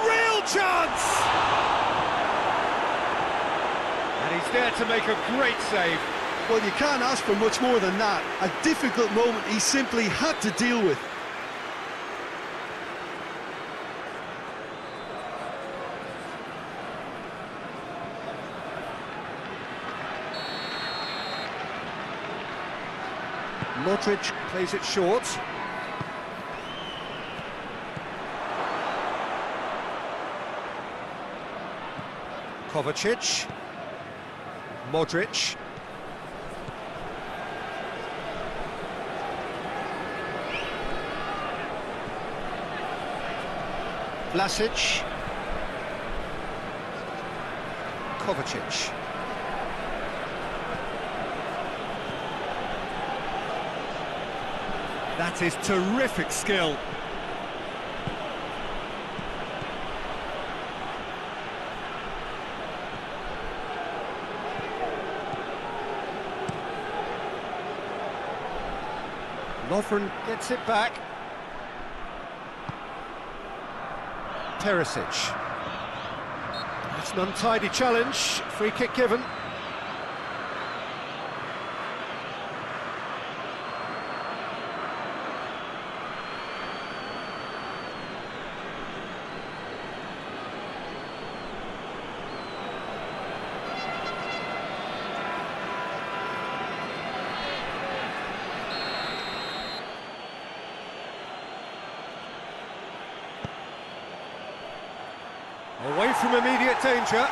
Speaker 2: Real chance! He's there to make a great save.
Speaker 3: Well, you can't ask for much more than that. A difficult moment he simply had to deal with.
Speaker 2: Modrić plays it short. Kovacic. Modrić. Vlasic. Kovacic. That is terrific skill. Lovren gets it back. Perisic. That's an untidy challenge. Free kick given. Away from immediate danger.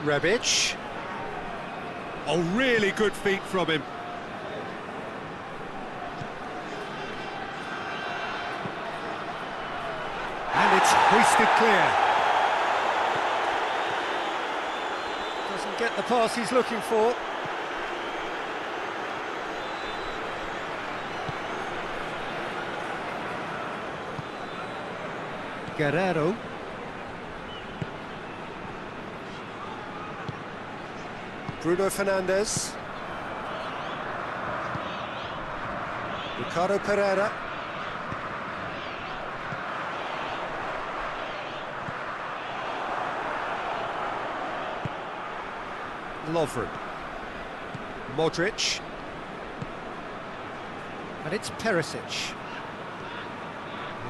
Speaker 2: Rebic. Oh, really good feet from him. And it's hoisted clear. Doesn't get the pass he's looking for. Guerrero. Bruno Fernandes. Ricardo Pereira. Lovren. Modrić. And it's Perisic.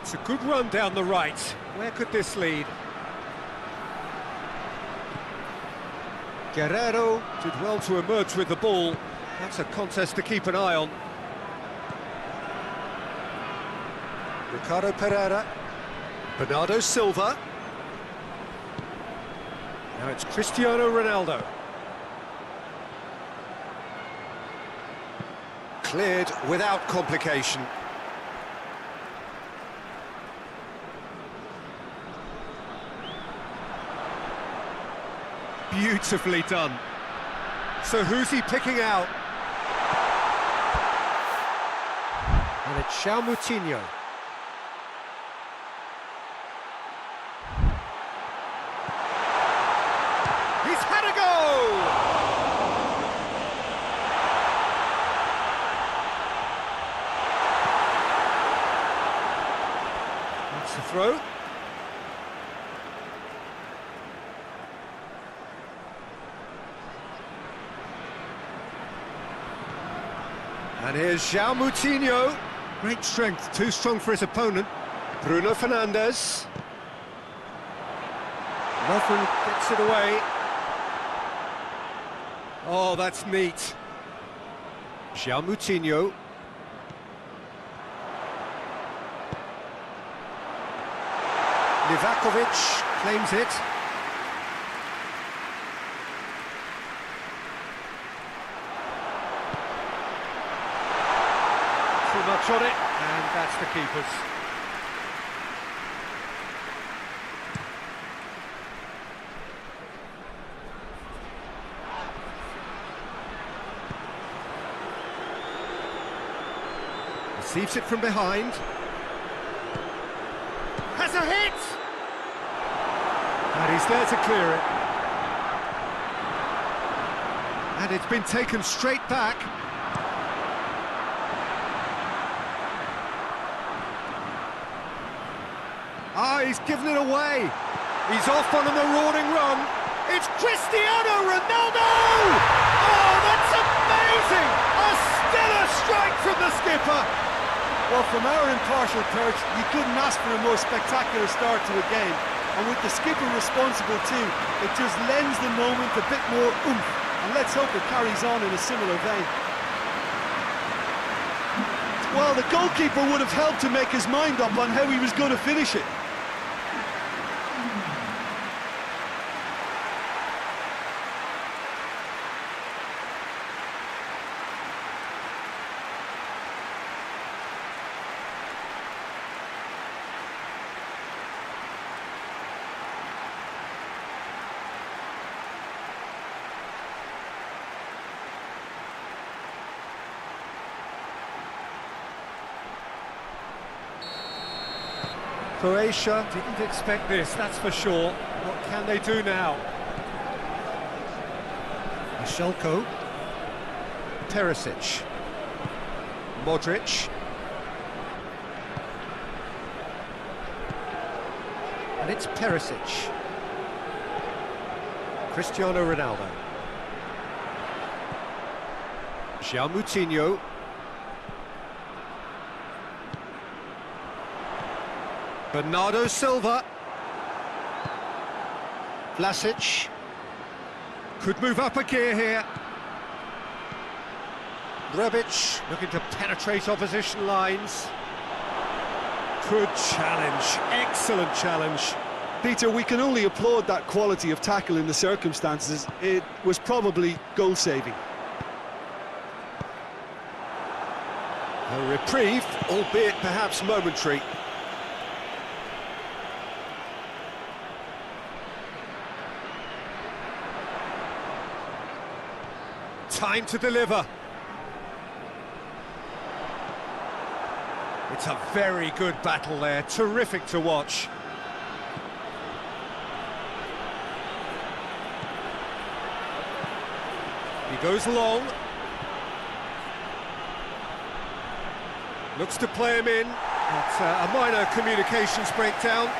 Speaker 2: It's a good run down the right. Where could this lead? Guerrero did well to emerge with the ball. That's a contest to keep an eye on. Ricardo Pereira. Bernardo Silva. Now it's Cristiano Ronaldo. Cleared without complication. Beautifully done. So who's he picking out? And it's Moutinho. He's had a go! That's the throw. And here's Moutinho. Great strength, too strong for his opponent. Bruno Fernandes. Lovren gets it away. Oh, that's neat. Moutinho. Livakovic claims it. Too much on it, and that's the keeper's. Receives it from behind. Has a hit! And he's there to clear it. And it's been taken straight back. Ah, he's given it away. He's off on a marauding run. It's Cristiano Ronaldo! Oh, that's amazing! A stellar strike from the skipper.
Speaker 3: Well, from our impartial perch, you couldn't ask for a more spectacular start to a game. And with the skipper responsible too, it just lends the moment a bit more oomph. And let's hope it carries on in a similar vein. Well, the goalkeeper would have helped to make his mind up on how he was going to finish it.
Speaker 2: Croatia didn't expect this, that's for sure. What can they do now? Shelko. Perisic. Modrić. And it's Perisic. Cristiano Ronaldo. Moutinho. Bernardo Silva. Vlasic. Could move up a gear here. Rebic looking to penetrate opposition lines. Good challenge, excellent challenge.
Speaker 1: Peter, we can only applaud that quality of tackle in the circumstances. It was probably goal-saving.
Speaker 2: A reprieve, albeit perhaps momentary. Time to deliver. It's a very good battle there, terrific to watch. He goes long. Looks to play him in. It's a minor communications breakdown.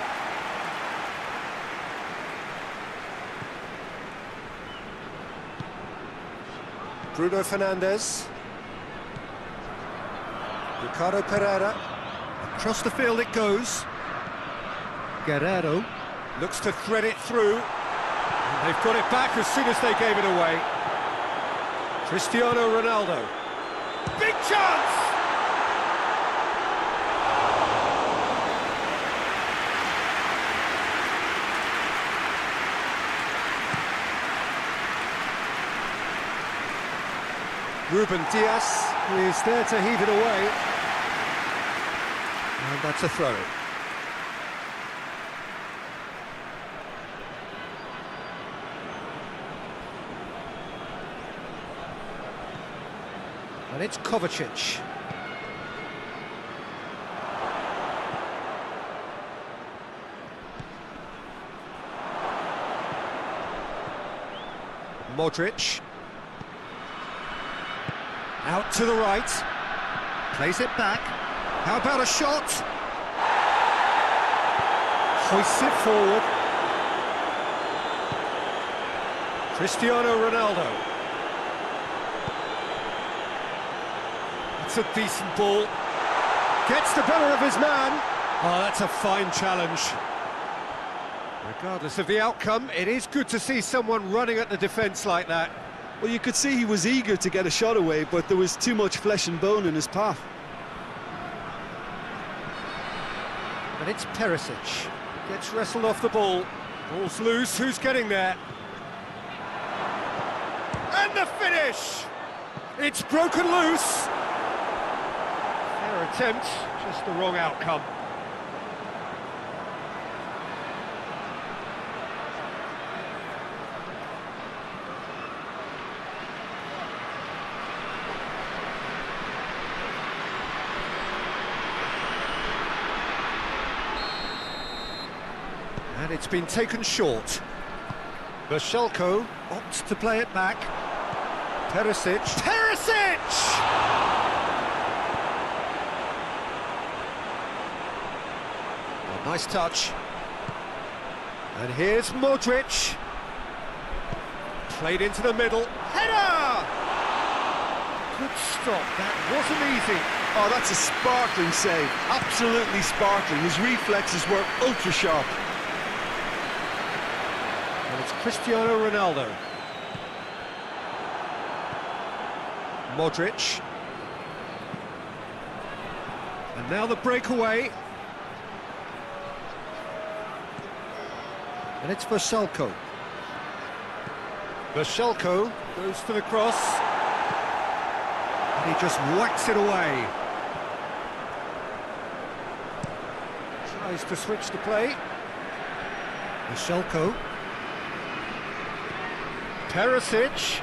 Speaker 2: Bruno Fernandes. Ricardo Pereira. Across the field it goes. Guerrero looks to thread it through. And they've got it back as soon as they gave it away. Cristiano Ronaldo. Big chance! Ruben Dias is there to heave it away. And that's a throw. And it's Kovacic. Modrić. Out to the right, plays it back. How about a shot? Hoists it forward. Cristiano Ronaldo. That's a decent ball. Gets the better of his man. Oh, that's a fine challenge. Regardless of the outcome, it is good to see someone running at the defence like that.
Speaker 1: Well, you could see he was eager to get a shot away, but there was too much flesh and bone in his path.
Speaker 2: And it's Perisic. Gets wrestled off the ball. Ball's loose, who's getting there? And the finish! It's broken loose. Fair attempt, just the wrong outcome. And it's been taken short. Shelko opts to play it back. Perisic. Perisic! A nice touch. And here's Modrić. Played into the middle. Header! Good stop, that wasn't easy.
Speaker 1: Oh, that's a sparkling save, absolutely sparkling. His reflexes were ultra sharp.
Speaker 2: And it's Cristiano Ronaldo. Modrić. And now the breakaway. And it's Vaselko. Vaselko goes for the cross. And he just whacks it away. Tries to switch the play. Vaselko. Perisic.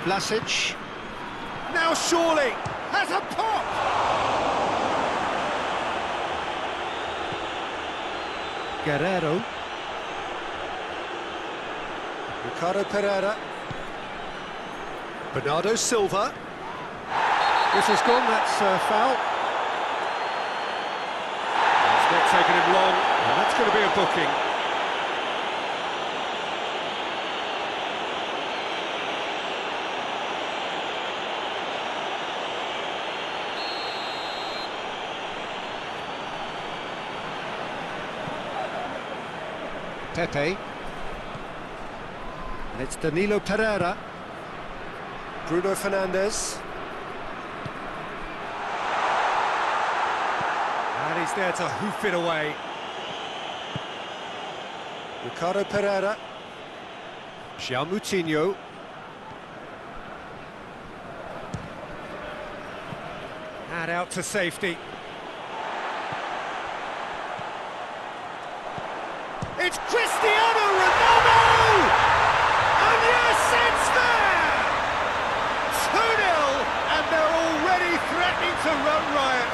Speaker 2: Vlasic. Now surely has a pop. Guerrero. Ricardo Pereira. Bernardo Silva. This has gone, that's foul. It's not taken him long, and that's going to be a booking. Pepe. And it's Danilo Pereira. Bruno Fernandes. And he's there to hoof it away. Ricardo Pereira. João Moutinho. And out to safety. It's Cristiano Ronaldo! And yes, it's there! 2-0, and they're already threatening to run riot.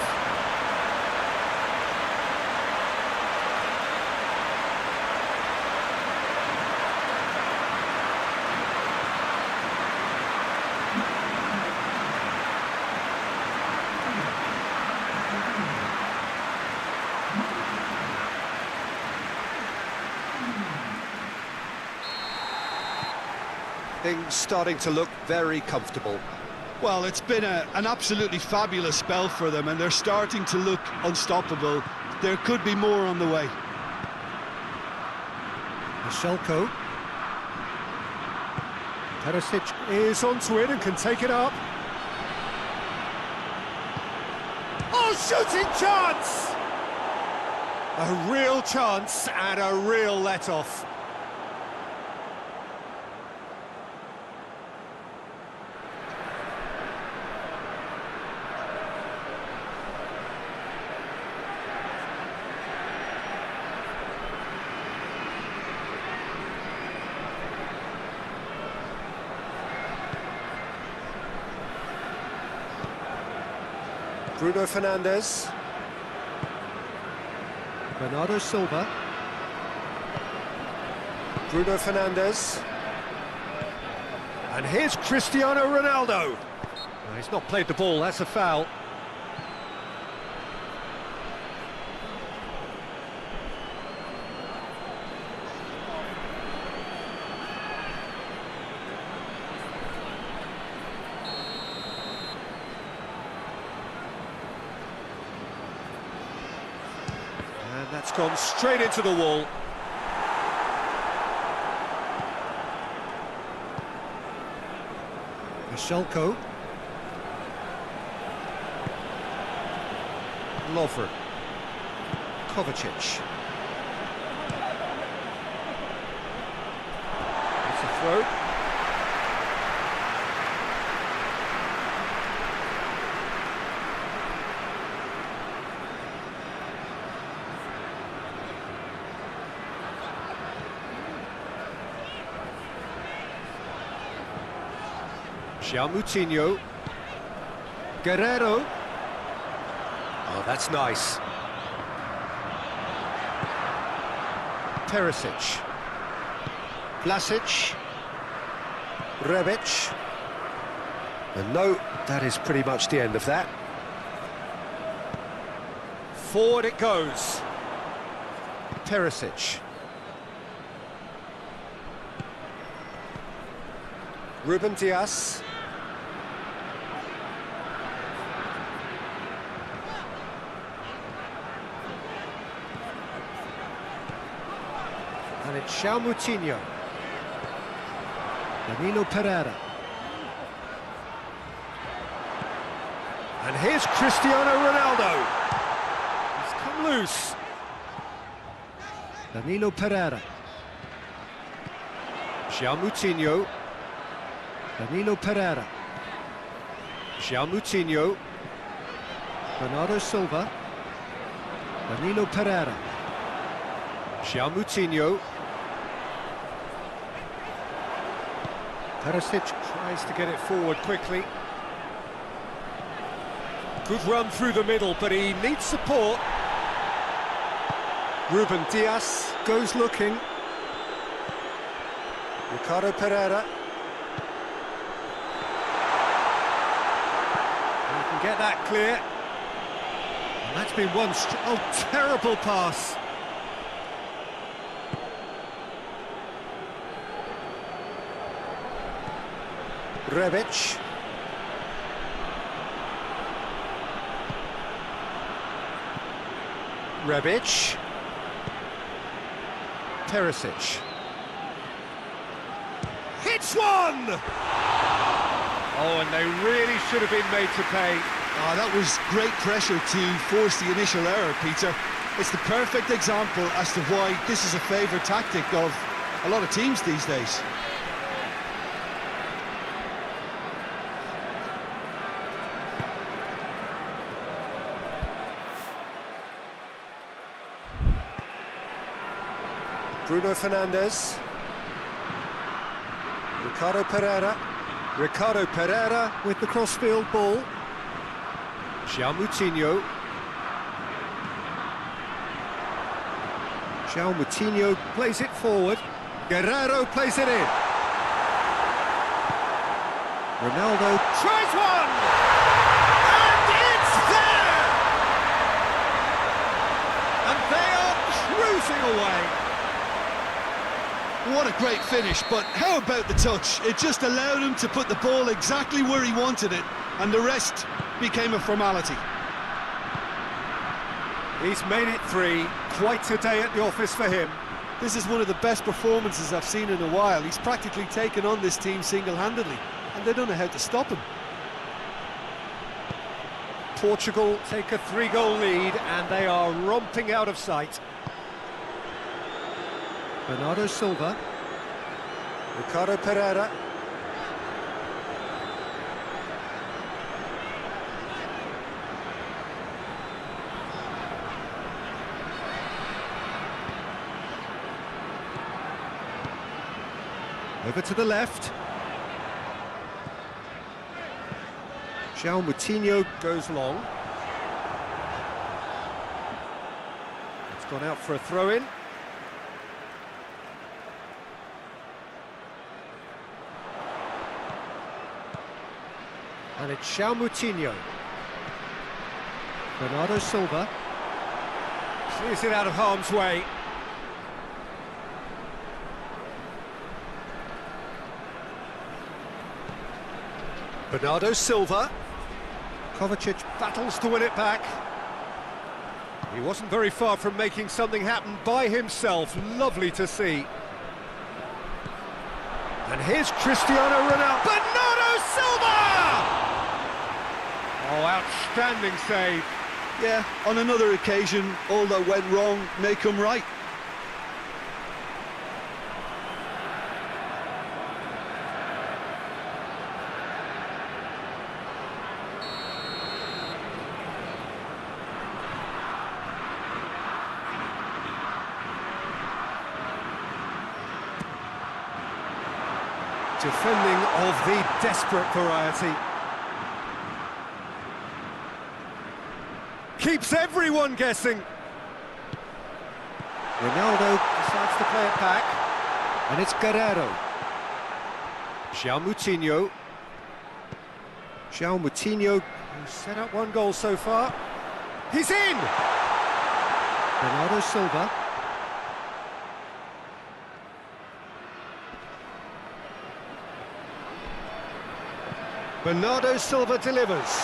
Speaker 2: Things starting to look very comfortable.
Speaker 1: Well, it's been an absolutely fabulous spell for them, and they're starting to look unstoppable. There could be more on the way.
Speaker 2: Vaselko. Perisic is onto it and can take it up. Oh, shooting chance! A real chance and a real let-off. Bruno Fernandes. Bernardo Silva. Bruno Fernandes. And here's Cristiano Ronaldo. No, he's not played the ball, that's a foul. That's gone straight into the wall. Vaselko. Lovren. Kovacic. It's a throw. João Moutinho. Guerrero. Oh, that's nice. Perisic. Vlasic. Rebic. And no, that is pretty much the end of that. Forward it goes. Perisic. Ruben Dias. And it's Moutinho. Danilo Pereira. And here's Cristiano Ronaldo. He's come loose. Danilo Pereira. Moutinho. Danilo Pereira. Moutinho. Bernardo Silva. Danilo Pereira. Moutinho. Perisic tries to get it forward quickly. Good run through the middle, but he needs support. Ruben Dias goes looking. Ricardo Pereira. And he can get that clear. And that's been one terrible pass. Rebic. Rebic. Perisic. Hits one! Oh, and they really should have been made to pay.
Speaker 1: Oh, that was great pressure to force the initial error, Peter. It's the perfect example as to why this is a favourite tactic of a lot of teams these days.
Speaker 2: Bruno Fernandes. Ricardo Pereira. Ricardo Pereira with the crossfield ball. Moutinho. Moutinho plays it forward. Guerrero plays it in. Ronaldo tries one! And it's there! And they are cruising away.
Speaker 1: What a great finish, but how about the touch? It just allowed him to put the ball exactly where he wanted it, and the rest became a formality.
Speaker 2: He's made it three. Quite a day at the office for him.
Speaker 3: This is one of the best performances I've seen in a while. He's practically taken on this team single-handedly, and they don't know how to stop him.
Speaker 2: Portugal take a 3-goal lead, and they are romping out of sight. Bernardo Silva. Ricardo Pereira. Over to the left. Moutinho goes long. It's gone out for a throw-in. And it's Moutinho. Bernardo Silva. Clears it out of harm's way. Bernardo Silva. Kovacic battles to win it back. He wasn't very far from making something happen by himself. Lovely to see. And here's Cristiano Ronaldo. Bernardo Silva! Oh, outstanding save.
Speaker 1: Yeah, on another occasion, all that went wrong may come right.
Speaker 2: Defending of the desperate variety. keeps everyone guessing. Ronaldo decides to play it back, and it's Guerrero. João Moutinho. João Moutinho, who's set up one goal so far. He's in! Bernardo Silva. Bernardo Silva delivers.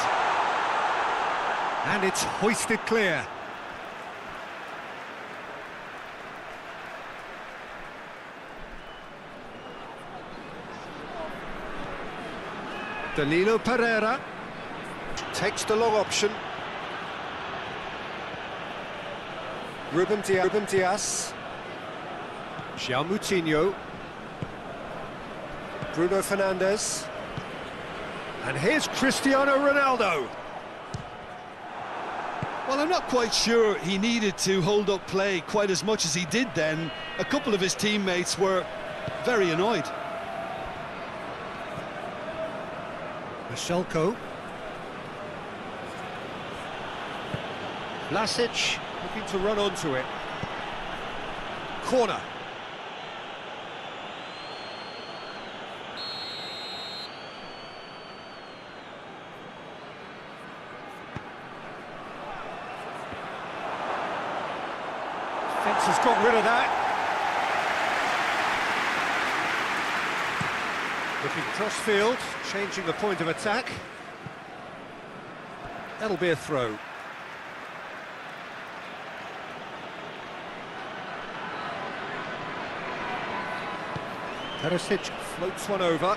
Speaker 2: And it's hoisted clear. Danilo Pereira takes the long option. Ruben Dias. João Moutinho. Bruno Fernandes. And here's Cristiano Ronaldo.
Speaker 1: Well, I'm not quite sure he needed to hold up play quite as much as he did then. A couple of his teammates were very annoyed.
Speaker 2: Mashelko. Vlasic looking to run onto it. Corner. Defence has got rid of that. Looking cross-field, changing the point of attack. That'll be a throw. Perisic floats one over.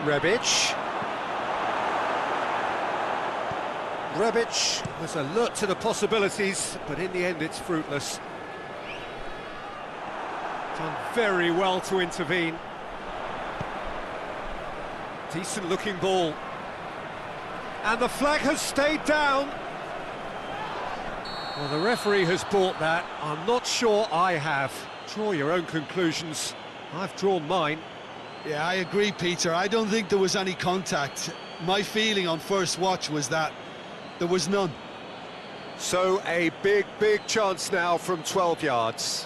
Speaker 2: Rebic. Rebic was alert to the possibilities, but in the end it's fruitless. Done very well to intervene. Decent looking ball. And the flag has stayed down. Well, the referee has bought that. I'm not sure I have. Draw your own conclusions. I've drawn mine.
Speaker 1: Yeah, I agree, Peter. I don't think there was any contact. My feeling on first watch was that there was none.
Speaker 2: So a big chance now from 12 yards.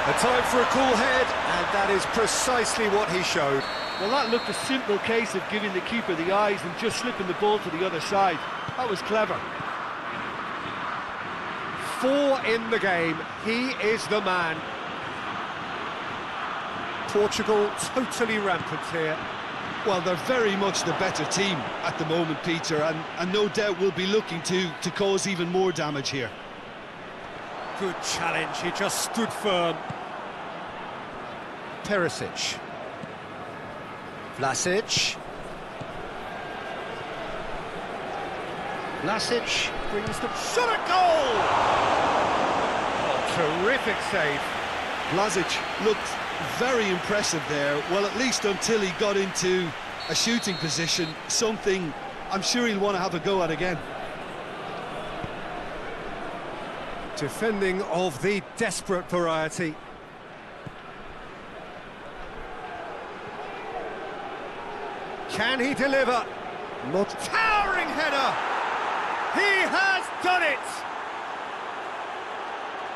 Speaker 2: A time for a cool head, and that is precisely what he showed.
Speaker 3: Well, that looked a simple case of giving the keeper the eyes and just slipping the ball to the other side. That was clever.
Speaker 2: 4 in the game. He is the man. Portugal totally rampant here.
Speaker 1: Well, they're very much the better team at the moment, Peter, and no doubt will be looking to cause even more damage here.
Speaker 2: Good challenge, he just stood firm. Perisic. Vlasic. Vlasic brings the shot at goal! Oh, terrific save.
Speaker 1: Vlasic looked very impressive there, well, at least until he got into a shooting position, something I'm sure he'll want to have a go at again.
Speaker 2: Defending of the desperate variety. Can he deliver? Not towering header! He has done it!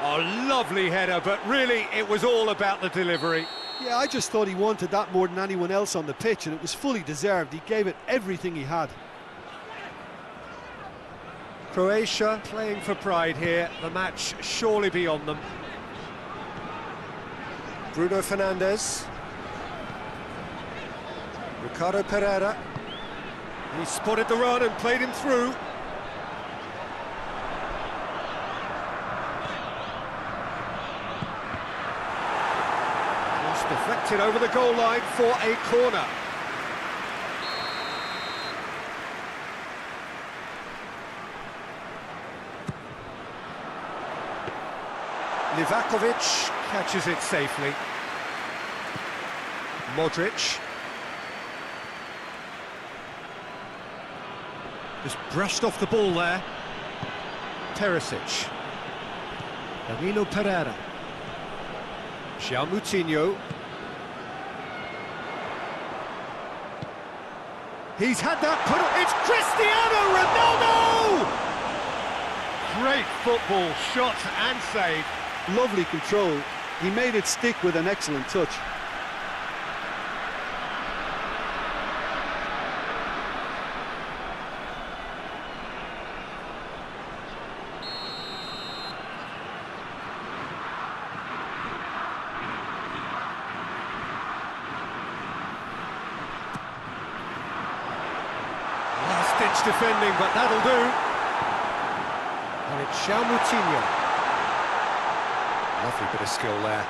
Speaker 2: A lovely header, but really it was all about the delivery.
Speaker 1: Yeah, I just thought he wanted that more than anyone else on the pitch, and it was fully deserved. He gave it everything he had.
Speaker 2: Croatia playing for pride here, the match surely beyond them. Bruno Fernandes. Ricardo Pereira. He spotted the run and played him through. Just deflected over the goal line for a corner. Livakovic catches it safely. Modrić. Just brushed off the ball there. Perisic. Danilo Pereira. João Moutinho. He's had that put up. It's Cristiano Ronaldo! Great football, shot and save.
Speaker 1: Lovely control. He made it stick with an excellent touch.
Speaker 2: Last-ditch defending, but that'll do. And it's João Moutinho. Lovely bit of skill there.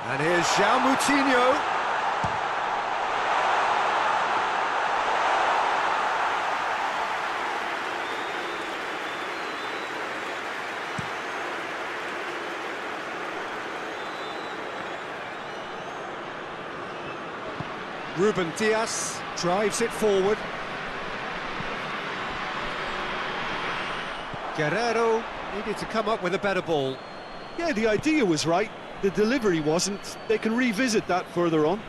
Speaker 2: And here's João Moutinho. Ruben Dias drives it forward. Guerrero needed to come up with a better ball.
Speaker 1: Yeah, the idea was right. The delivery wasn't. They can revisit that further on.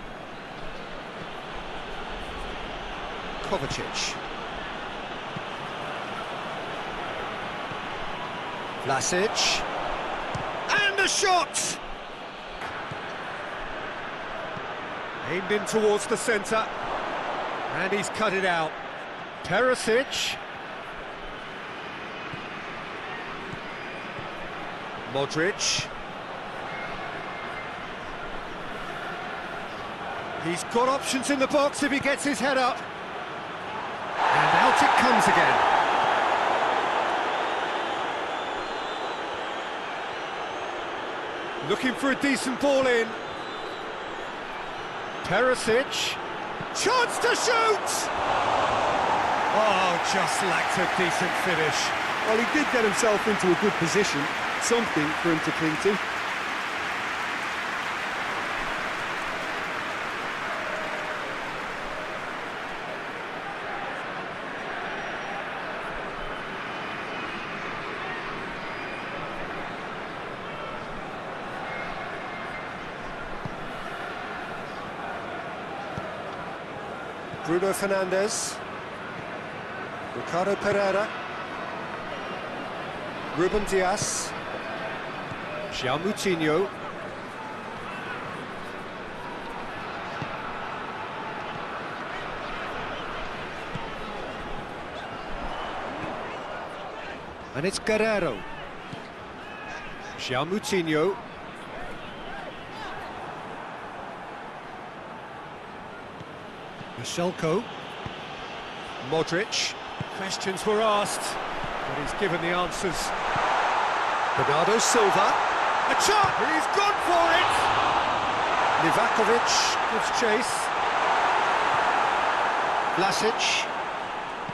Speaker 2: Kovacic. Vlasic. And a shot! Aimed in towards the centre. And he's cut it out. Perisic. Modrić. He's got options in the box if he gets his head up. And out it comes again. Looking for a decent ball in. Perisic. Chance to shoot! Oh, just lacked a decent finish.
Speaker 1: Well, he did get himself into a good position. Something for him to cling to.
Speaker 2: Bruno Fernandes. Ricardo Pereira. Ruben Dias. João Moutinho. And it's Guerrero. João Moutinho. Mišelko. Modrić. Questions were asked, but he's given the answers. Bernardo Silva. A shot! He's gone for it! Livakovic gives chase. Vlasic.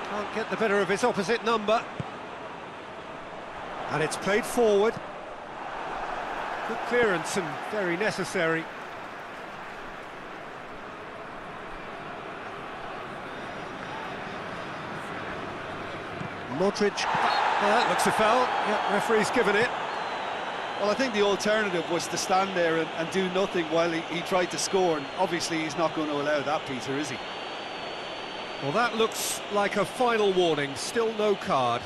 Speaker 2: Can't get the better of his opposite number. And it's played forward. Good clearance and very necessary. Modrić. That looks a foul. Yep, referee's given it.
Speaker 1: Well, I think the alternative was to stand there and do nothing while he tried to score, and obviously he's not going to allow that, Peter, is he?
Speaker 2: Well, that looks like a final warning. Still no card.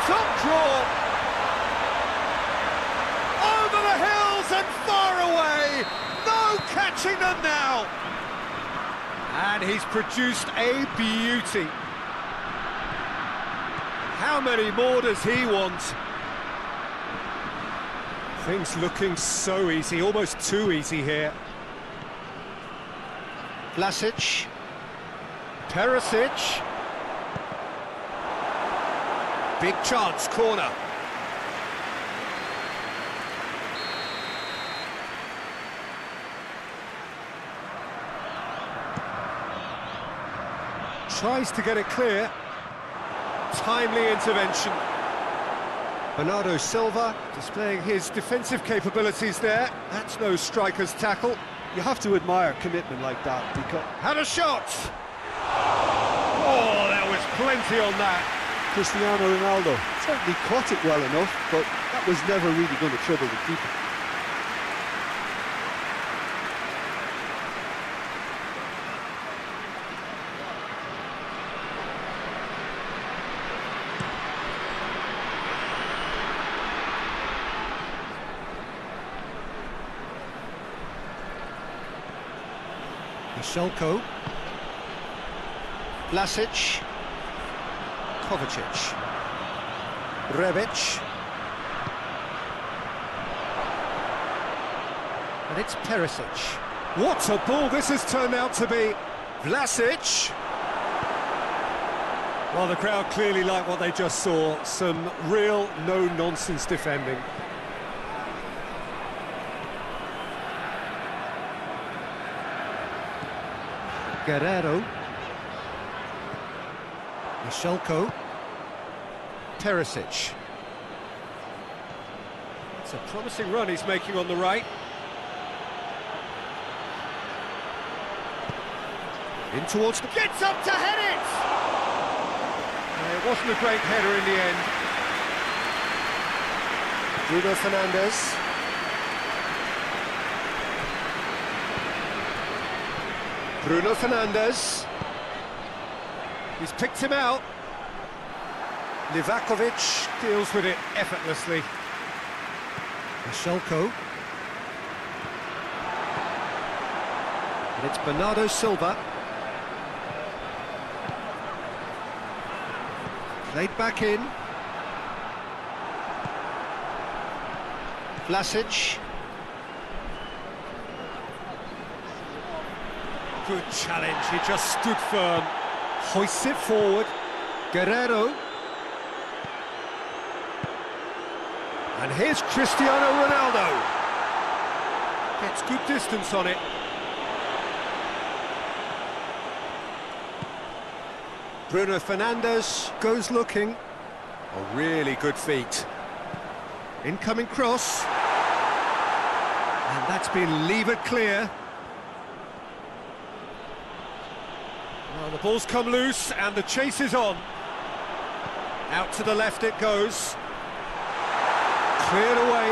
Speaker 3: Top draw, over the hills and far away, no catching them now.
Speaker 2: And he's produced a beauty. How many more does he want? Things looking so easy, almost too easy here. Vlasic. Perisic. Big chance, corner. Tries to get it clear. Timely intervention. Bernardo Silva displaying his defensive capabilities there. That's no striker's tackle.
Speaker 3: You have to admire commitment like that, because...
Speaker 2: Had a shot! Oh, there was plenty on that.
Speaker 3: Cristiano Ronaldo certainly caught it well enough, but that was never really going to trouble the keeper.
Speaker 2: Shelko, Vlasic, Kovacic, Rebic, and it's Perisic. What a ball this has turned out to be. Vlasic. Well, the crowd clearly like what they just saw. Some real no-nonsense defending. Guerrero, Shelko, Perisic. It's a promising run he's making on the right. In towards the... Gets up to head it! It wasn't a great header in the end. Bruno Fernandes. Bruno Fernandes. He's picked him out. Livakovic deals with it effortlessly. Shelko. And it's Bernardo Silva. Played back in. Vlasic. Good challenge, he just stood firm. Hoists it forward. Guerrero. And here's Cristiano Ronaldo. Gets good distance on it. Bruno Fernandes goes looking. A really good feat. Incoming cross. And that's been levered clear. Well, the ball's come loose and the chase is on. Out to the left it goes. Cleared away.